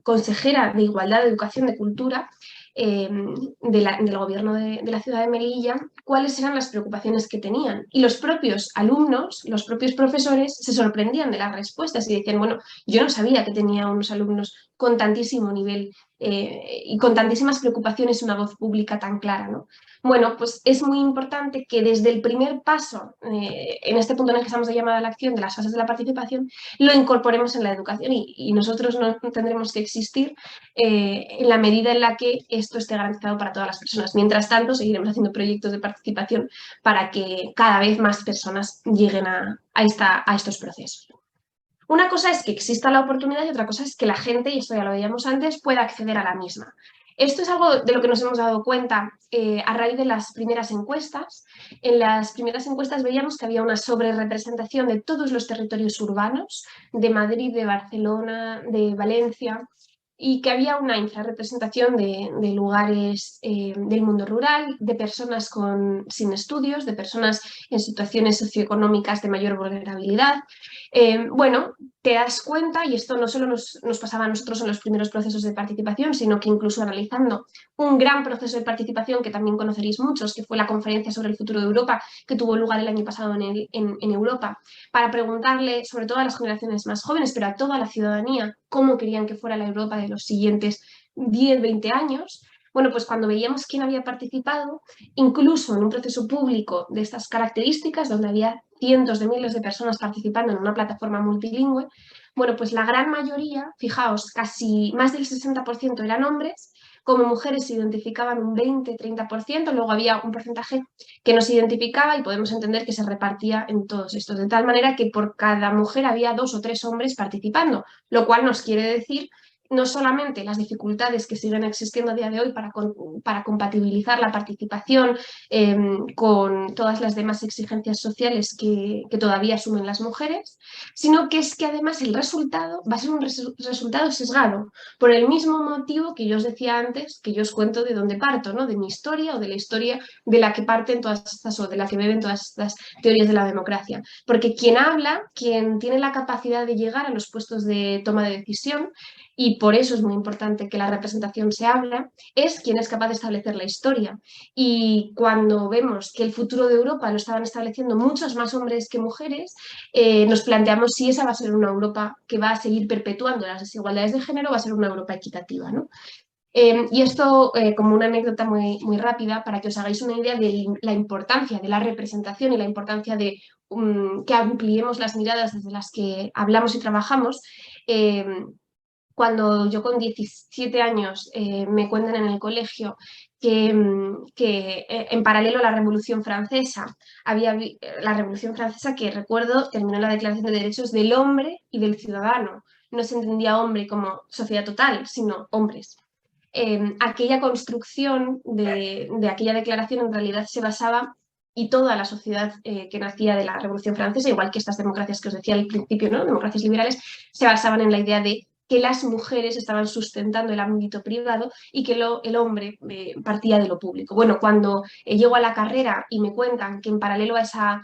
consejera de Igualdad, de Educación, de Cultura, del gobierno de la ciudad de Melilla cuáles eran las preocupaciones que tenían. Y los propios alumnos, los propios profesores se sorprendían de las respuestas y decían, bueno, yo no sabía que tenía unos alumnos con tantísimo nivel y con tantísimas preocupaciones y una voz pública tan clara, ¿no? Bueno, pues es muy importante que desde el primer paso, en este punto en el que estamos de llamada a la acción, de las fases de la participación, lo incorporemos en la educación y nosotros no tendremos que existir en la medida en la que esto esté garantizado para todas las personas. Mientras tanto, seguiremos haciendo proyectos de participación para que cada vez más personas lleguen a estos procesos. Una cosa es que exista la oportunidad y otra cosa es que la gente, y esto ya lo veíamos antes, pueda acceder a la misma. Esto es algo de lo que nos hemos dado cuenta a raíz de las primeras encuestas. En las primeras encuestas veíamos que había una sobrerepresentación de todos los territorios urbanos, de Madrid, de Barcelona, de Valencia, y que había una infrarrepresentación de lugares del mundo rural, de personas sin estudios, de personas en situaciones socioeconómicas de mayor vulnerabilidad. Bueno, te das cuenta, y esto no solo nos pasaba a nosotros en los primeros procesos de participación, sino que incluso analizando un gran proceso de participación que también conoceréis muchos, que fue la conferencia sobre el futuro de Europa, que tuvo lugar el año pasado en Europa, para preguntarle, sobre todo a las generaciones más jóvenes, pero a toda la ciudadanía, cómo querían que fuera la Europa de los siguientes 10, 20 años. Bueno, pues cuando veíamos quién había participado, incluso en un proceso público de estas características, donde había cientos de miles de personas participando en una plataforma multilingüe, bueno, pues la gran mayoría, fijaos, casi más del 60% eran hombres, como mujeres se identificaban un 20-30%, luego había un porcentaje que no se identificaba y podemos entender que se repartía en todos estos, de tal manera que por cada mujer había 2 o 3 hombres participando, lo cual nos quiere decir no solamente las dificultades que siguen existiendo a día de hoy para compatibilizar la participación con todas las demás exigencias sociales que todavía asumen las mujeres, sino que es que además el resultado va a ser un resultado sesgado, por el mismo motivo que yo os decía antes, que yo os cuento de dónde parto, ¿no? De mi historia o de la historia de la que parten todas estas, o de la que beben todas estas teorías de la democracia. Porque quien habla, quien tiene la capacidad de llegar a los puestos de toma de decisión, y por eso es muy importante que la representación se habla, es quien es capaz de establecer la historia. Y cuando vemos que el futuro de Europa lo estaban estableciendo muchos más hombres que mujeres, nos planteamos si esa va a ser una Europa que va a seguir perpetuando las desigualdades de género o va a ser una Europa equitativa, ¿no? Y esto como una anécdota muy, muy rápida para que os hagáis una idea de la importancia de la representación y la importancia de que ampliemos las miradas desde las que hablamos y trabajamos. Cuando yo con 17 años me cuentan en el colegio que en paralelo a la Revolución Francesa, la Revolución Francesa que recuerdo terminó la Declaración de Derechos del Hombre y del Ciudadano. No se entendía hombre como sociedad total, sino hombres. Aquella construcción de aquella declaración en realidad se basaba, y toda la sociedad que nacía de la Revolución Francesa, igual que estas democracias que os decía al principio, ¿no? Democracias liberales, se basaban en la idea de que las mujeres estaban sustentando el ámbito privado y que el hombre partía de lo público. Bueno, cuando llego a la carrera y me cuentan que en paralelo a esa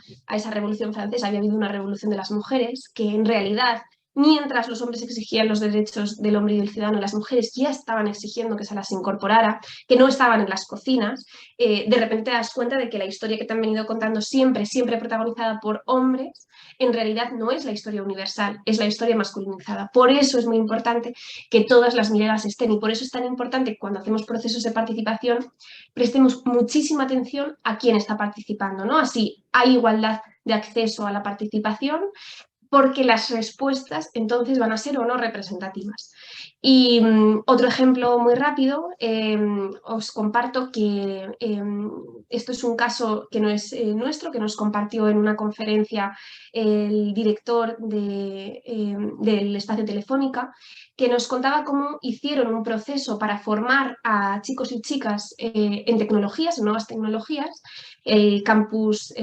Revolución Francesa había habido una revolución de las mujeres, que en realidad mientras los hombres exigían los derechos del hombre y del ciudadano, las mujeres ya estaban exigiendo que se las incorporara, que no estaban en las cocinas, de repente te das cuenta de que la historia que te han venido contando siempre, siempre protagonizada por hombres, en realidad no es la historia universal, es la historia masculinizada. Por eso es muy importante que todas las miradas estén, y por eso es tan importante que cuando hacemos procesos de participación prestemos muchísima atención a quién está participando, ¿no? Así hay igualdad de acceso a la participación, porque las respuestas entonces van a ser o no representativas. Y otro ejemplo muy rápido, os comparto que esto es un caso que no es nuestro, que nos compartió en una conferencia el director del Espacio Telefónica, que nos contaba cómo hicieron un proceso para formar a chicos y chicas en tecnologías, en nuevas tecnologías, el campus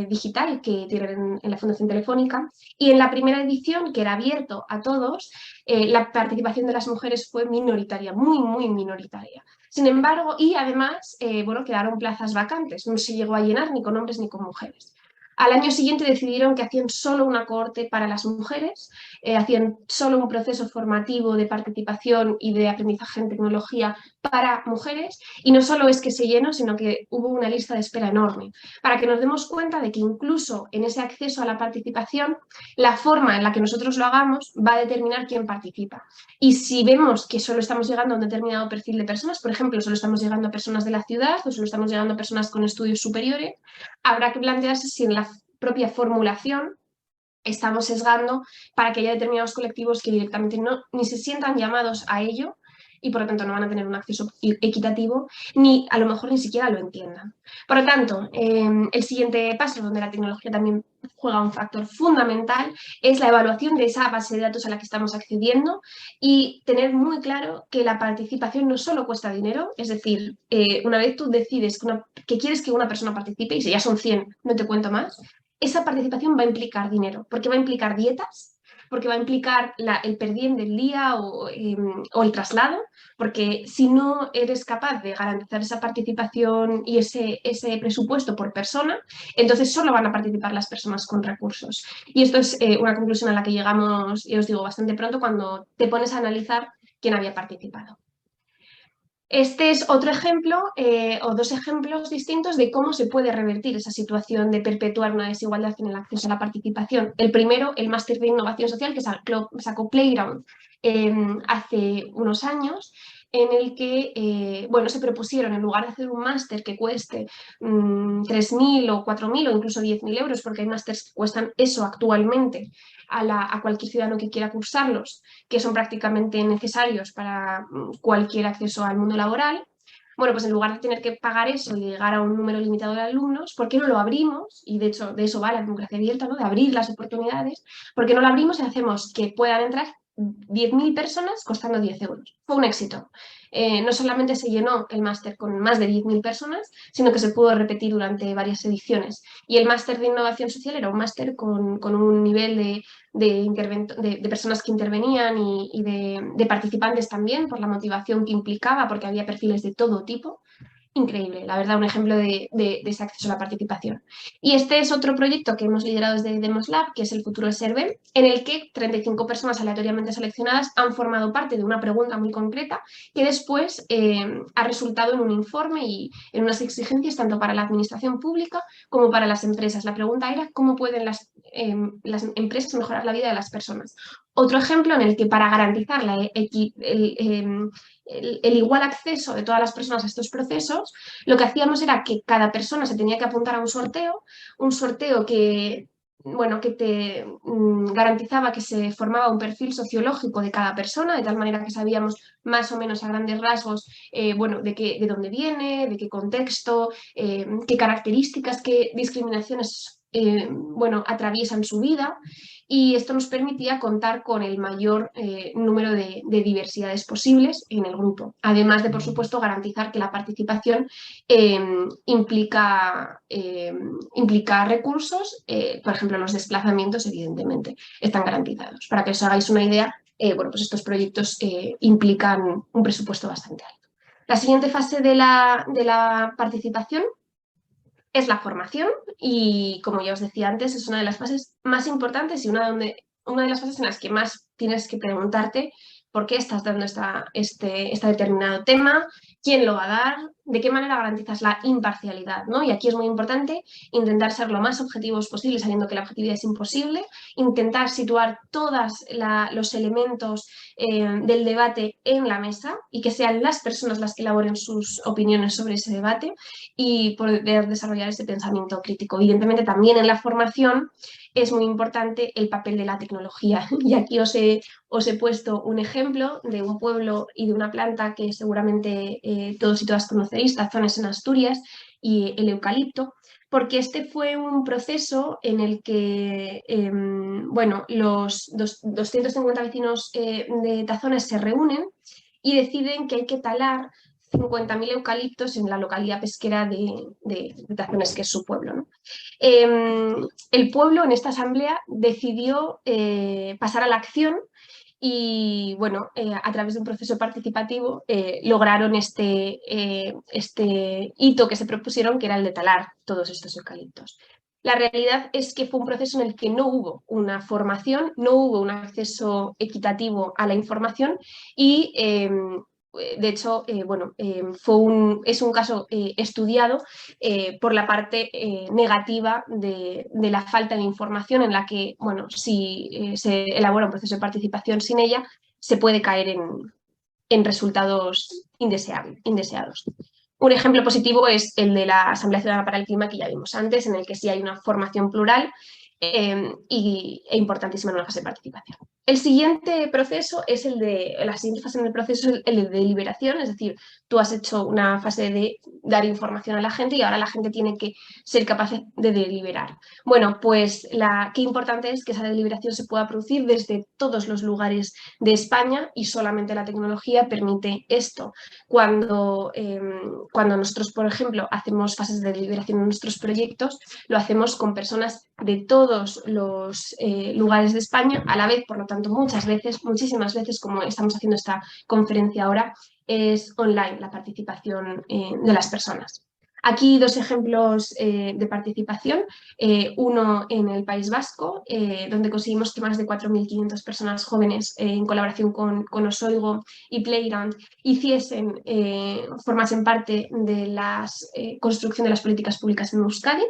digital que tienen en la Fundación Telefónica, y en la primera edición, que era abierto a todos, la participación de las mujeres fue minoritaria, muy, muy minoritaria. Sin embargo, y además, bueno, quedaron plazas vacantes, no se llegó a llenar ni con hombres ni con mujeres. Al año siguiente decidieron que hacían solo una cohorte para las mujeres, hacían solo un proceso formativo de participación y de aprendizaje en tecnología para mujeres, y no solo es que se llenó, sino que hubo una lista de espera enorme, para que nos demos cuenta de que incluso en ese acceso a la participación, la forma en la que nosotros lo hagamos va a determinar quién participa. Y si vemos que solo estamos llegando a un determinado perfil de personas, por ejemplo, solo estamos llegando a personas de la ciudad o solo estamos llegando a personas con estudios superiores, habrá que plantearse si en la propia formulación estamos sesgando para que haya determinados colectivos que directamente ni se sientan llamados a ello y por lo tanto no van a tener un acceso equitativo, ni a lo mejor ni siquiera lo entiendan. Por lo tanto, el siguiente paso, donde la tecnología también juega un factor fundamental, es la evaluación de esa base de datos a la que estamos accediendo y tener muy claro que la participación no solo cuesta dinero, es decir, una vez tú decides que quieres que una persona participe, y si ya son 100, no te cuento más, esa participación va a implicar dinero, porque va a implicar dietas, porque va a implicar el perdien del día o el traslado, porque si no eres capaz de garantizar esa participación y ese presupuesto por persona, entonces solo van a participar las personas con recursos. Y esto es una conclusión a la que llegamos, y os digo, bastante pronto cuando te pones a analizar quién había participado. Este es otro ejemplo o dos ejemplos distintos de cómo se puede revertir esa situación de perpetuar una desigualdad en el acceso a la participación. El primero, el máster de innovación social que sacó Playground hace unos años, en el que bueno, se propusieron, en lugar de hacer un máster que cueste 3.000 o 4.000 o incluso 10.000 euros, porque hay másters que cuestan eso actualmente a cualquier ciudadano que quiera cursarlos, que son prácticamente necesarios para cualquier acceso al mundo laboral. Bueno, pues en lugar de tener que pagar eso y llegar a un número limitado de alumnos, ¿por qué no lo abrimos? Y de hecho, de eso va la democracia abierta, ¿no? De abrir las oportunidades. ¿Por qué no lo abrimos y hacemos que puedan entrar 10.000 personas costando 10 euros? Fue un éxito. No solamente se llenó el máster con más de 10.000 personas, sino que se pudo repetir durante varias ediciones. Y el máster de innovación social era un máster con un nivel de personas que intervenían y de participantes también, por la motivación que implicaba, porque había perfiles de todo tipo. Increíble, la verdad, un ejemplo de ese acceso a la participación. Y este es otro proyecto que hemos liderado desde Demos Lab, que es el futuro del SERVE, en el que 35 personas aleatoriamente seleccionadas han formado parte de una pregunta muy concreta que después ha resultado en un informe y en unas exigencias tanto para la administración pública como para las empresas. La pregunta era cómo pueden las empresas mejorar la vida de las personas. Otro ejemplo en el que para garantizar el igual acceso de todas las personas a estos procesos, lo que hacíamos era que cada persona se tenía que apuntar a un sorteo que, bueno, que te garantizaba que se formaba un perfil sociológico de cada persona, de tal manera que sabíamos más o menos a grandes rasgos bueno, de dónde viene, de qué contexto, qué características, qué discriminaciones bueno, atraviesan su vida, y esto nos permitía contar con el mayor número de diversidades posibles en el grupo, además de, por supuesto, garantizar que la participación implica recursos, por ejemplo, los desplazamientos, evidentemente, están garantizados. Para que os hagáis una idea, bueno, pues estos proyectos implican un presupuesto bastante alto. La siguiente fase de la participación es la formación y, como ya os decía antes, es una de las fases más importantes y una de las fases en las que más tienes que preguntarte por qué estás dando este determinado tema, quién lo va a dar, de qué manera garantizas la imparcialidad, ¿no? Y aquí es muy importante intentar ser lo más objetivos posible, sabiendo que la objetividad es imposible, intentar situar todos los elementos del debate en la mesa y que sean las personas las que elaboren sus opiniones sobre ese debate y poder desarrollar ese pensamiento crítico. Evidentemente, también en la formación es muy importante el papel de la tecnología. Y aquí os he puesto un ejemplo de un pueblo y de una planta que seguramente todos y todas conoceréis, Tazones en Asturias, y el eucalipto, porque este fue un proceso en el que bueno, los 250 vecinos de Tazones se reúnen y deciden que hay que talar 50.000 eucaliptos en la localidad pesquera de Tazones, que es su pueblo, ¿no? El pueblo en esta asamblea decidió pasar a la acción y, bueno, a través de un proceso participativo lograron este hito que se propusieron, que era el de talar todos estos eucaliptos. La realidad es que fue un proceso en el que no hubo una formación, no hubo un acceso equitativo a la información y de hecho, es un caso estudiado por la parte negativa de la falta de información, en la que, bueno, si se elabora un proceso de participación sin ella, se puede caer en resultados indeseados. Un ejemplo positivo es el de la Asamblea Ciudadana para el Clima, que ya vimos antes, en el que sí hay una formación plural e importantísima en una fase de participación. El siguiente proceso es la siguiente fase en el proceso es el de deliberación, es decir, tú has hecho una fase de dar información a la gente y ahora la gente tiene que ser capaz de deliberar. Bueno, pues qué importante es que esa deliberación se pueda producir desde todos los lugares de España y solamente la tecnología permite esto. Cuando nosotros, por ejemplo, hacemos fases de deliberación en nuestros proyectos, lo hacemos con personas de todos los lugares de España a la vez, por lo tanto, muchísimas veces, como estamos haciendo esta conferencia ahora, es online la participación de las personas. Aquí dos ejemplos de participación, uno en el País Vasco, donde conseguimos que más de 4.500 personas jóvenes en colaboración con Osoigo y Playground formasen parte de la construcción de las políticas públicas en Euskadi,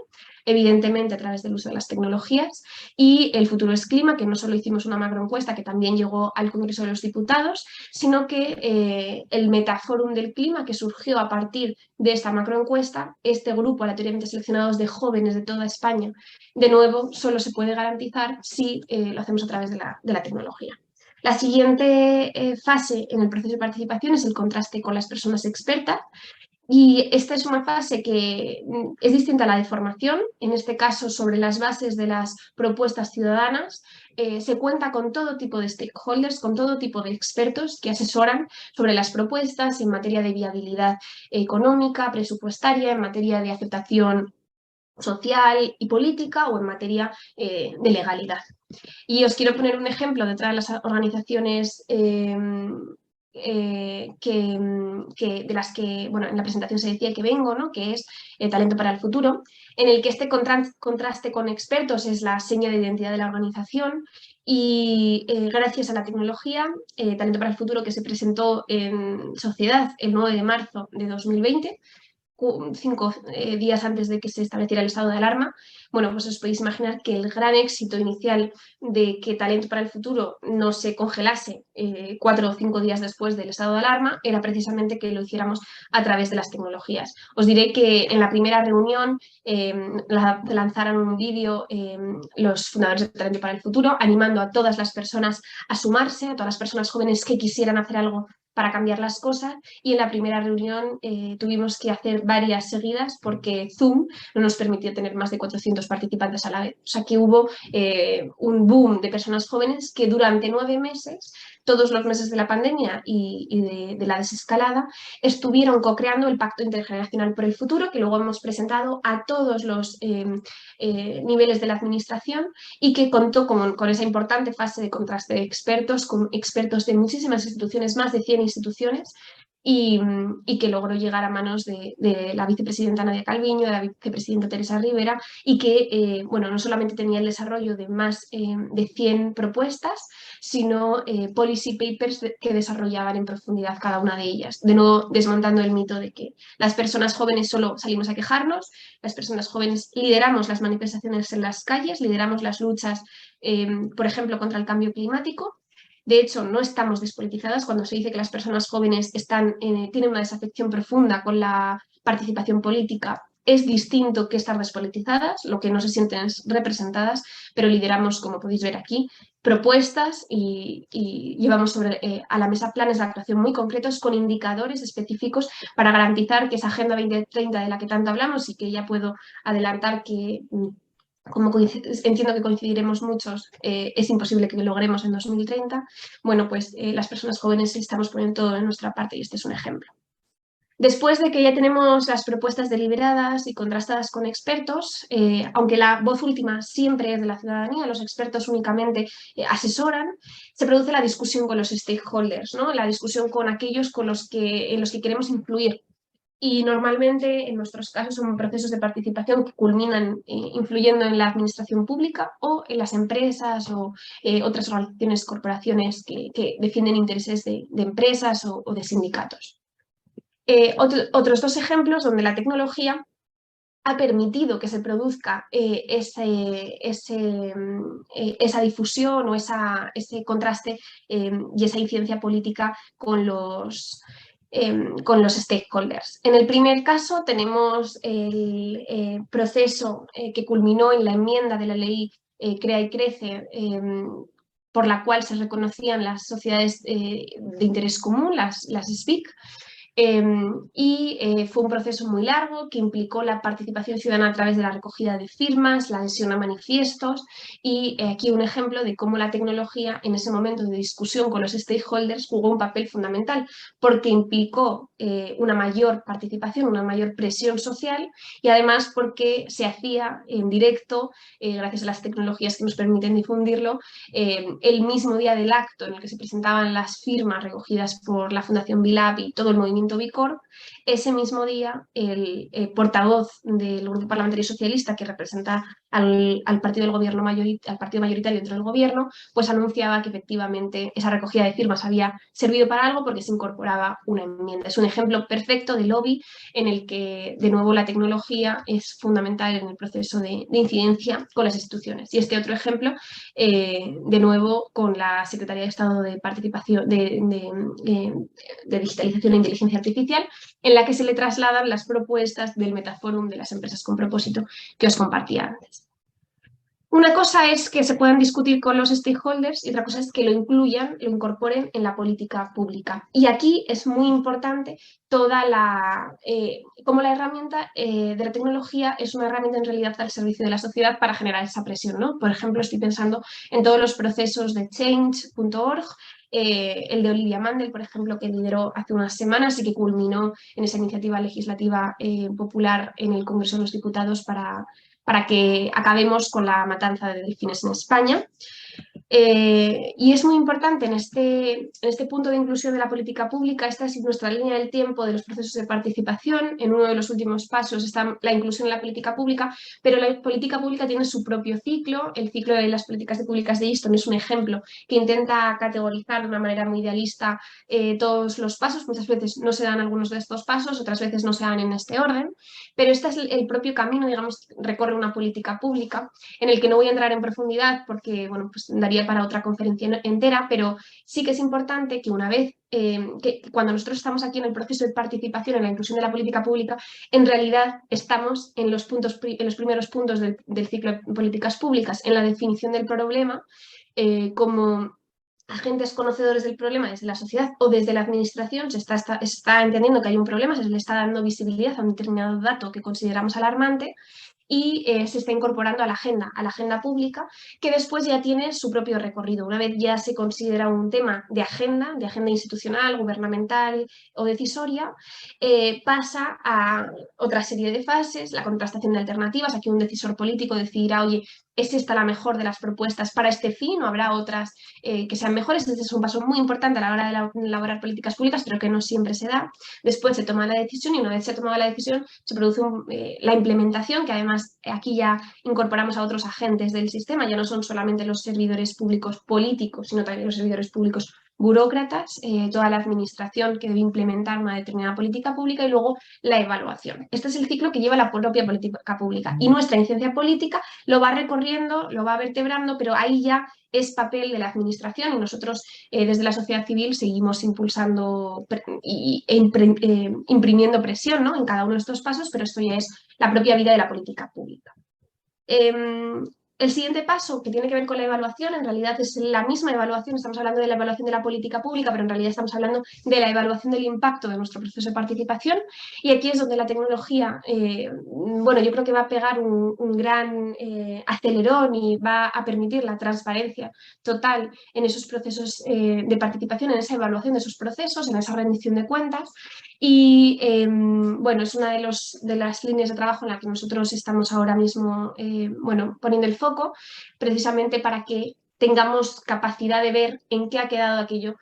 evidentemente a través del uso de las tecnologías, y El futuro es clima, que no solo hicimos una macroencuesta que también llegó al Congreso de los Diputados, sino que el Metaforum del Clima, que surgió a partir de esta macroencuesta, este grupo aleatoriamente seleccionados de jóvenes de toda España, de nuevo, solo se puede garantizar si lo hacemos a través de la tecnología. La siguiente fase en el proceso de participación es el contraste con las personas expertas. Y esta es una fase que es distinta a la de formación, en este caso sobre las bases de las propuestas ciudadanas. Se cuenta con todo tipo de stakeholders, con todo tipo de expertos que asesoran sobre las propuestas en materia de viabilidad económica, presupuestaria, en materia de aceptación social y política o en materia de legalidad. Y os quiero poner un ejemplo de otra de las organizaciones de las que, bueno, en la presentación se decía que vengo, ¿no? Que es Talento para el Futuro, en el que este contraste con expertos es la seña de identidad de la organización y gracias a la tecnología, Talento para el Futuro, que se presentó en Sociedad el 9 de marzo de 2020, 5 días antes de que se estableciera el estado de alarma, bueno, pues os podéis imaginar que el gran éxito inicial de que Talento para el Futuro no se congelase 4 o 5 días después del estado de alarma era precisamente que lo hiciéramos a través de las tecnologías. Os diré que en la primera reunión lanzaron un vídeo los fundadores de Talento para el Futuro animando a todas las personas a sumarse, a todas las personas jóvenes que quisieran hacer algo para cambiar las cosas, y en la primera reunión tuvimos que hacer varias seguidas porque Zoom no nos permitió tener más de 400 participantes a la vez. O sea que hubo un boom de personas jóvenes que durante 9 meses, todos los meses de la pandemia y de la desescalada, estuvieron co-creando el Pacto Intergeneracional por el Futuro, que luego hemos presentado a todos los niveles de la administración y que contó con esa importante fase de contraste de expertos, con expertos de muchísimas instituciones, más de 100 instituciones, y que logró llegar a manos de la vicepresidenta Nadia Calviño, de la vicepresidenta Teresa Rivera, y que bueno, no solamente tenía el desarrollo de más de 100 propuestas, sino policy papers que desarrollaban en profundidad cada una de ellas. De nuevo, desmontando el mito de que las personas jóvenes solo salimos a quejarnos, las personas jóvenes lideramos las manifestaciones en las calles, lideramos las luchas, por ejemplo, contra el cambio climático. De hecho, no estamos despolitizadas. Cuando se dice que las personas jóvenes tienen una desafección profunda con la participación política, es distinto que estar despolitizadas, lo que no se sienten es representadas, pero lideramos, como podéis ver aquí, propuestas y llevamos a la mesa planes de actuación muy concretos con indicadores específicos para garantizar que esa Agenda 2030 de la que tanto hablamos y que ya puedo adelantar que como entiendo que coincidiremos muchos, es imposible que lo logremos en 2030, bueno, pues las personas jóvenes estamos poniendo todo de nuestra parte y este es un ejemplo. Después de que ya tenemos las propuestas deliberadas y contrastadas con expertos, aunque la voz última siempre es de la ciudadanía, los expertos únicamente asesoran, se produce la discusión con los stakeholders, ¿no? La discusión con aquellos en los que queremos influir Y normalmente en nuestros casos son procesos de participación que culminan influyendo en la administración pública o en las empresas o otras organizaciones, corporaciones que defienden intereses de empresas o de sindicatos. Otros dos ejemplos donde la tecnología ha permitido que se produzca esa difusión o ese contraste y esa incidencia política con los stakeholders. En el primer caso tenemos el proceso que culminó en la enmienda de la ley Crea y Crece, por la cual se reconocían las sociedades de interés común, las SBIC, fue un proceso muy largo que implicó la participación ciudadana a través de la recogida de firmas, la adhesión a manifiestos y aquí un ejemplo de cómo la tecnología en ese momento de discusión con los stakeholders jugó un papel fundamental porque implicó una mayor participación, una mayor presión social y además porque se hacía en directo, gracias a las tecnologías que nos permiten difundirlo, el mismo día del acto en el que se presentaban las firmas recogidas por la Fundación Vilab y todo el movimiento Bicor, ese mismo día el portavoz del Grupo Parlamentario Socialista que representa al partido del gobierno al partido mayoritario dentro del gobierno, pues anunciaba que efectivamente esa recogida de firmas había servido para algo porque se incorporaba una enmienda. Es un ejemplo perfecto de lobby en el que de nuevo la tecnología es fundamental en el proceso de incidencia con las instituciones. Y este otro ejemplo, de nuevo con la Secretaría de Estado de Participación de Digitalización e Inteligencia Artificial, en la que se le trasladan las propuestas del Metaforum de las empresas con propósito que os compartía antes. Una cosa es que se puedan discutir con los stakeholders y otra cosa es que lo incluyan, lo incorporen en la política pública. Y aquí es muy importante cómo la herramienta de la tecnología es una herramienta en realidad al servicio de la sociedad para generar esa presión, ¿no? Por ejemplo, estoy pensando en todos los procesos de change.org, el de Olivia Mandel, por ejemplo, que lideró hace unas semanas y que culminó en esa iniciativa legislativa popular en el Congreso de los Diputados para que acabemos con la matanza de delfines en España. Y es muy importante en este punto de inclusión de la política pública, esta es nuestra línea del tiempo de los procesos de participación. En uno de los últimos pasos está la inclusión en la política pública, pero la política pública tiene su propio ciclo. El ciclo de las políticas públicas de Easton es un ejemplo que intenta categorizar de una manera muy idealista todos los pasos. Muchas veces no se dan algunos de estos pasos, otras veces no se dan en este orden, pero este es el propio camino, digamos, recorre una política pública en el que no voy a entrar en profundidad porque, bueno, pues daría para otra conferencia entera, pero sí que es importante que una vez que cuando nosotros estamos aquí en el proceso de participación en la inclusión de la política pública, en realidad estamos en los primeros puntos del ciclo de políticas públicas, en la definición del problema, como agentes conocedores del problema desde la sociedad o desde la administración. Se está entendiendo que hay un problema, se le está dando visibilidad a un determinado dato que consideramos alarmante y se está incorporando a la agenda pública, que después ya tiene su propio recorrido. Una vez ya se considera un tema de agenda institucional, gubernamental o decisoria, pasa a otra serie de fases, la contrastación de alternativas. Aquí un decisor político decidirá, oye, ¿es esta la mejor de las propuestas para este fin o habrá otras que sean mejores? Este es un paso muy importante a la hora de elaborar políticas públicas, pero que no siempre se da. Después se toma la decisión y una vez se ha tomado la decisión se produce la implementación, que además aquí ya incorporamos a otros agentes del sistema, ya no son solamente los servidores públicos políticos, sino también los servidores públicos burócratas, toda la administración que debe implementar una determinada política pública y luego la evaluación. Este es el ciclo que lleva la propia política pública y nuestra incidencia política lo va recorriendo, lo va vertebrando, pero ahí ya es papel de la administración y nosotros desde la sociedad civil seguimos impulsando imprimiendo presión, ¿no?, en cada uno de estos pasos, pero esto ya es la propia vida de la política pública. El siguiente paso, que tiene que ver con la evaluación, en realidad es la misma evaluación, estamos hablando de la evaluación de la política pública, pero en realidad estamos hablando de la evaluación del impacto de nuestro proceso de participación, y aquí es donde la tecnología, bueno, yo creo que va a pegar un gran acelerón y va a permitir la transparencia total en esos procesos de participación, en esa evaluación de esos procesos, en esa rendición de cuentas. Y bueno, es una de las líneas de trabajo en la que nosotros estamos ahora mismo bueno, poniendo el foco, precisamente para que tengamos capacidad de ver en qué ha quedado aquello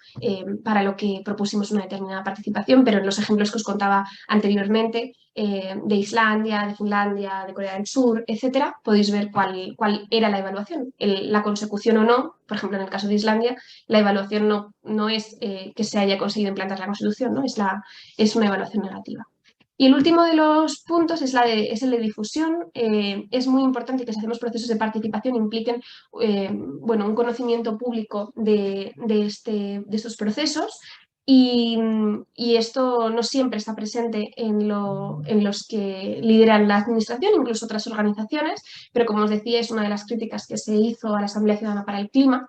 para lo que propusimos una determinada participación, pero en los ejemplos que os contaba anteriormente, de Islandia, de Finlandia, de Corea del Sur, etcétera, podéis ver cuál era la evaluación, la consecución o no. Por ejemplo, en el caso de Islandia, la evaluación no es que se haya conseguido implantar la Constitución, ¿no? Es una evaluación negativa. Y el último de los puntos es el de difusión. Es muy importante que si hacemos procesos de participación impliquen bueno, un conocimiento público de estos procesos. Y esto no siempre está presente en los que lideran la administración, incluso otras organizaciones, pero como os decía, es una de las críticas que se hizo a la Asamblea Ciudadana para el Clima.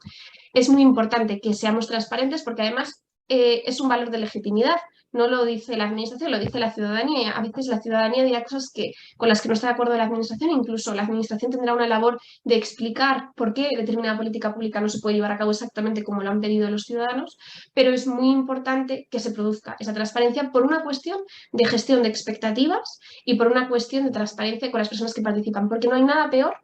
Es muy importante que seamos transparentes porque además es un valor de legitimidad. No lo dice la administración, lo dice la ciudadanía, y a veces la ciudadanía dirá cosas con las que no está de acuerdo la administración, incluso la administración tendrá una labor de explicar por qué determinada política pública no se puede llevar a cabo exactamente como lo han pedido los ciudadanos, pero es muy importante que se produzca esa transparencia por una cuestión de gestión de expectativas y por una cuestión de transparencia con las personas que participan, porque no hay nada peor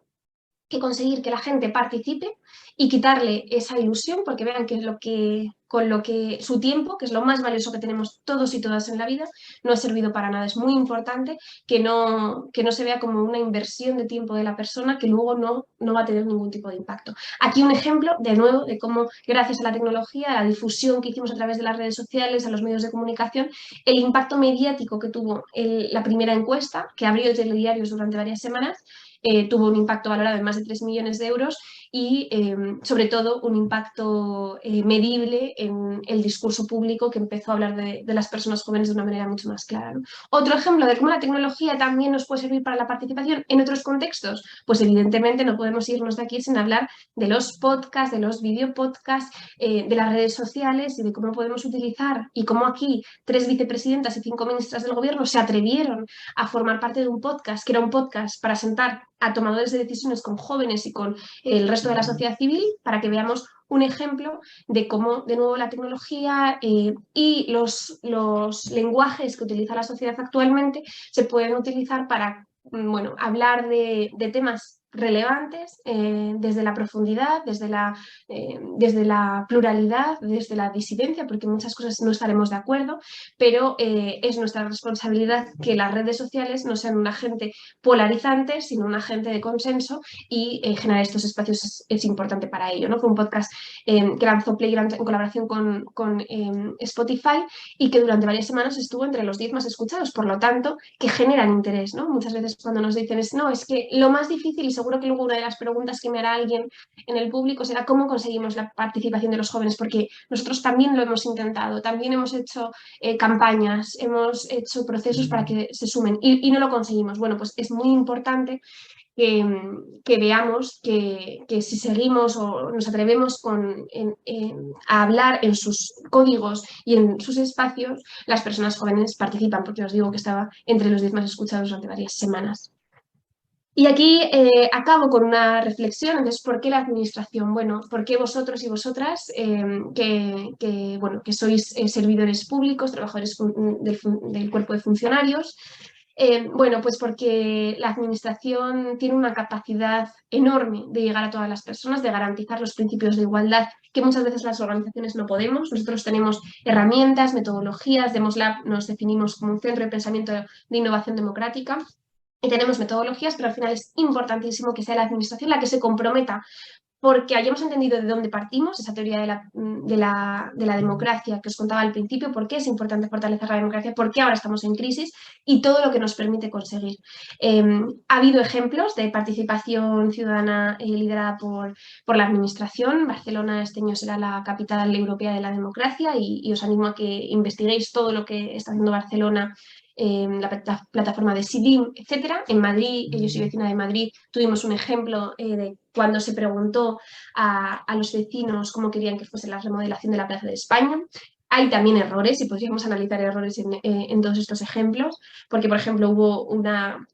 que conseguir que la gente participe y quitarle esa ilusión, porque vean que con lo que su tiempo, que es lo más valioso que tenemos todos y todas en la vida, no ha servido para nada. Es muy importante que no se vea como una inversión de tiempo de la persona que luego no va a tener ningún tipo de impacto. Aquí un ejemplo, de nuevo, de cómo gracias a la tecnología, a la difusión que hicimos a través de las redes sociales, a los medios de comunicación, el impacto mediático que tuvo la primera encuesta, que abrió telediarios durante varias semanas, tuvo un impacto valorado en más de 3 millones de euros y, sobre todo, un impacto medible en el discurso público que empezó a hablar de las personas jóvenes de una manera mucho más clara, ¿no? Otro ejemplo de cómo la tecnología también nos puede servir para la participación en otros contextos, pues evidentemente no podemos irnos de aquí sin hablar de los podcasts, de los videopodcasts, de las redes sociales y de cómo podemos utilizar y cómo aquí 3 vicepresidentas y 5 ministras del gobierno se atrevieron a formar parte de un podcast, que era un podcast para sentar a tomadores de decisiones con jóvenes y con el resto de la sociedad civil, para que veamos un ejemplo de cómo, de nuevo, la tecnología y los lenguajes que utiliza la sociedad actualmente se pueden utilizar para, bueno, hablar de temas relevantes desde la profundidad, desde la pluralidad, desde la disidencia, porque muchas cosas no estaremos de acuerdo, pero es nuestra responsabilidad que las redes sociales no sean un agente polarizante, sino un agente de consenso, y generar estos espacios es importante para ello, ¿no? Fue un podcast que lanzó Playground en colaboración con Spotify y que durante varias semanas estuvo entre los 10 más escuchados, por lo tanto, que generan interés, ¿no? Muchas veces cuando nos dicen no, es que lo más difícil, y seguro que luego una de las preguntas que me hará alguien en el público será cómo conseguimos la participación de los jóvenes, porque nosotros también lo hemos intentado, también hemos hecho campañas, hemos hecho procesos para que se sumen y no lo conseguimos. Bueno, pues es muy importante que veamos que si seguimos o nos atrevemos a hablar en sus códigos y en sus espacios, las personas jóvenes participan, porque os digo que estaba entre los 10 más escuchados durante varias semanas. Y aquí acabo con una reflexión. Entonces, ¿por qué la administración? Bueno, ¿por qué vosotros y vosotras que sois servidores públicos, trabajadores del cuerpo de funcionarios? Bueno, pues porque la administración tiene una capacidad enorme de llegar a todas las personas, de garantizar los principios de igualdad que muchas veces las organizaciones no podemos. Nosotros tenemos herramientas, metodologías, Demoslab nos definimos como un centro de pensamiento de innovación democrática y tenemos metodologías, pero al final es importantísimo que sea la administración la que se comprometa, porque hayamos entendido de dónde partimos, esa teoría de la democracia que os contaba al principio, por qué es importante fortalecer la democracia, por qué ahora estamos en crisis y todo lo que nos permite conseguir. Ha habido ejemplos de participación ciudadana liderada por la administración. Barcelona este año será la capital europea de la democracia y os animo a que investiguéis todo lo que está haciendo Barcelona, la plataforma de Sidim, etcétera. En Madrid, yo soy vecina de Madrid, tuvimos un ejemplo de cuando se preguntó a los vecinos cómo querían que fuese la remodelación de la Plaza de España. Hay también errores y podríamos analizar errores en todos estos ejemplos, porque, por ejemplo, hubo una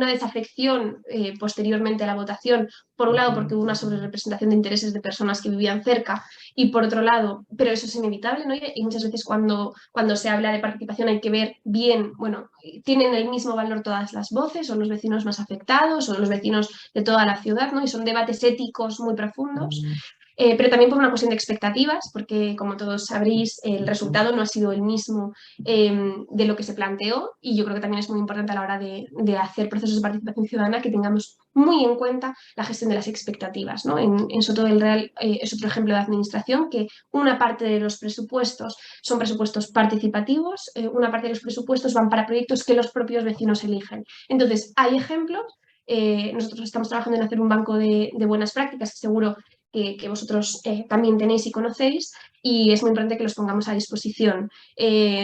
desafección posteriormente a la votación, por un lado porque hubo una sobrerepresentación de intereses de personas que vivían cerca y por otro lado, pero eso es inevitable, ¿no? Y muchas veces cuando se habla de participación hay que ver bien, bueno, ¿tienen el mismo valor todas las voces o los vecinos más afectados o los vecinos de toda la ciudad, ¿no? Y son debates éticos muy profundos. Pero también por una cuestión de expectativas, porque como todos sabréis, el resultado no ha sido el mismo de lo que se planteó y yo creo que también es muy importante a la hora de hacer procesos de participación ciudadana que tengamos muy en cuenta la gestión de las expectativas, ¿no? En Soto del Real es otro ejemplo de administración que una parte de los presupuestos son presupuestos participativos, una parte de los presupuestos van para proyectos que los propios vecinos eligen. Entonces, hay ejemplos. Nosotros estamos trabajando en hacer un banco de buenas prácticas que seguro que vosotros también tenéis y conocéis, y es muy importante que los pongamos a disposición.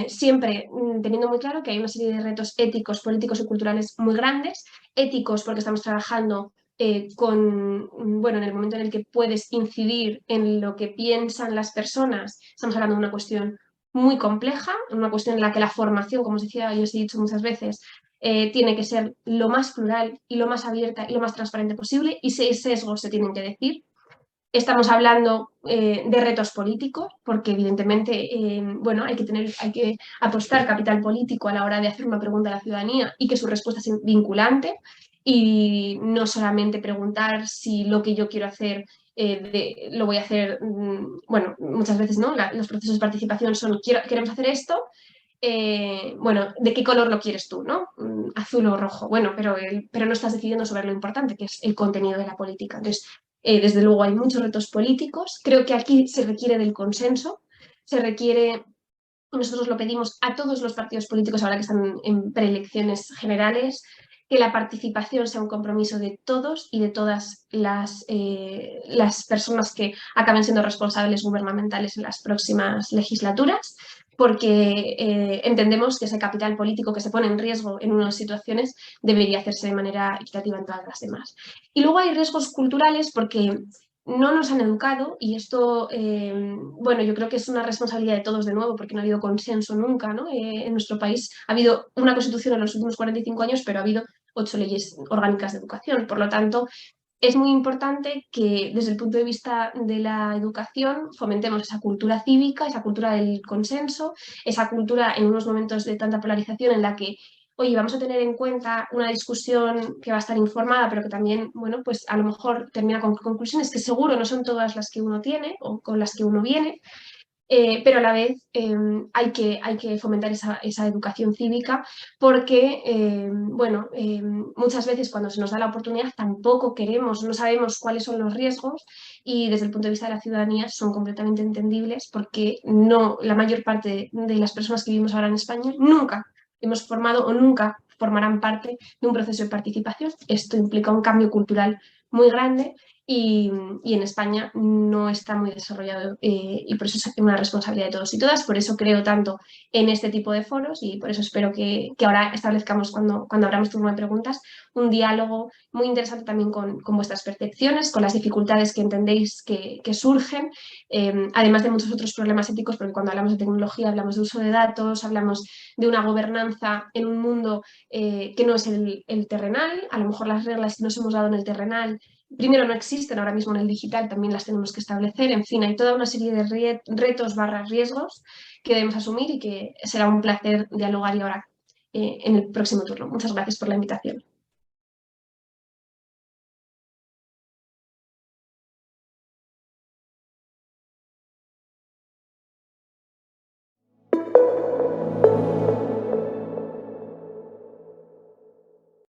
Siempre teniendo muy claro que hay una serie de retos éticos, políticos y culturales muy grandes. Éticos porque estamos trabajando en el momento en el que puedes incidir en lo que piensan las personas, estamos hablando de una cuestión muy compleja, una cuestión en la que la formación, como os decía, yo os he dicho muchas veces, tiene que ser lo más plural y lo más abierta y lo más transparente posible, y si hay sesgos se tienen que decir. Estamos hablando de retos políticos, porque evidentemente hay que apostar capital político a la hora de hacer una pregunta a la ciudadanía y que su respuesta sea vinculante y no solamente preguntar si lo que yo quiero hacer lo voy a hacer, muchas veces no, los procesos de participación son queremos hacer esto, ¿de qué color lo quieres tú, no? Azul o rojo, bueno, pero no estás decidiendo sobre lo importante, que es el contenido de la política. Entonces, desde luego hay muchos retos políticos, creo que aquí se requiere del consenso, nosotros lo pedimos a todos los partidos políticos ahora que están en preelecciones generales, que la participación sea un compromiso de todos y de todas las personas que acaben siendo responsables gubernamentales en las próximas legislaturas, porque entendemos que ese capital político que se pone en riesgo en unas situaciones debería hacerse de manera equitativa en todas las demás. Y luego hay riesgos culturales porque no nos han educado y esto, yo creo que es una responsabilidad de todos de nuevo porque no ha habido consenso nunca, ¿no? En nuestro país ha habido una constitución en los últimos 45 años, pero ha habido 8 leyes orgánicas de educación. Por lo tanto, es muy importante que desde el punto de vista de la educación fomentemos esa cultura cívica, esa cultura del consenso, esa cultura en unos momentos de tanta polarización en la que, oye, vamos a tener en cuenta una discusión que va a estar informada, pero que también, pues a lo mejor termina con conclusiones que seguro no son todas las que uno tiene o con las que uno viene, pero a la vez hay que fomentar esa educación cívica porque, muchas veces cuando se nos da la oportunidad tampoco queremos, no sabemos cuáles son los riesgos y desde el punto de vista de la ciudadanía son completamente entendibles porque la mayor parte de las personas que vivimos ahora en España nunca hemos formado o nunca formarán parte de un proceso de participación. Esto implica un cambio cultural muy grande y en España no está muy desarrollado y por eso es una responsabilidad de todos y todas. Por eso creo tanto en este tipo de foros y por eso espero que ahora establezcamos cuando abramos turno de preguntas un diálogo muy interesante también con vuestras percepciones, con las dificultades que entendéis que surgen, además de muchos otros problemas éticos, porque cuando hablamos de tecnología hablamos de uso de datos, hablamos de una gobernanza en un mundo que no es el terrenal, a lo mejor las reglas que nos hemos dado en el terrenal primero no existen ahora mismo en el digital, también las tenemos que establecer, en fin, hay toda una serie de retos / riesgos que debemos asumir y que será un placer dialogar y ahora en el próximo turno. Muchas gracias por la invitación.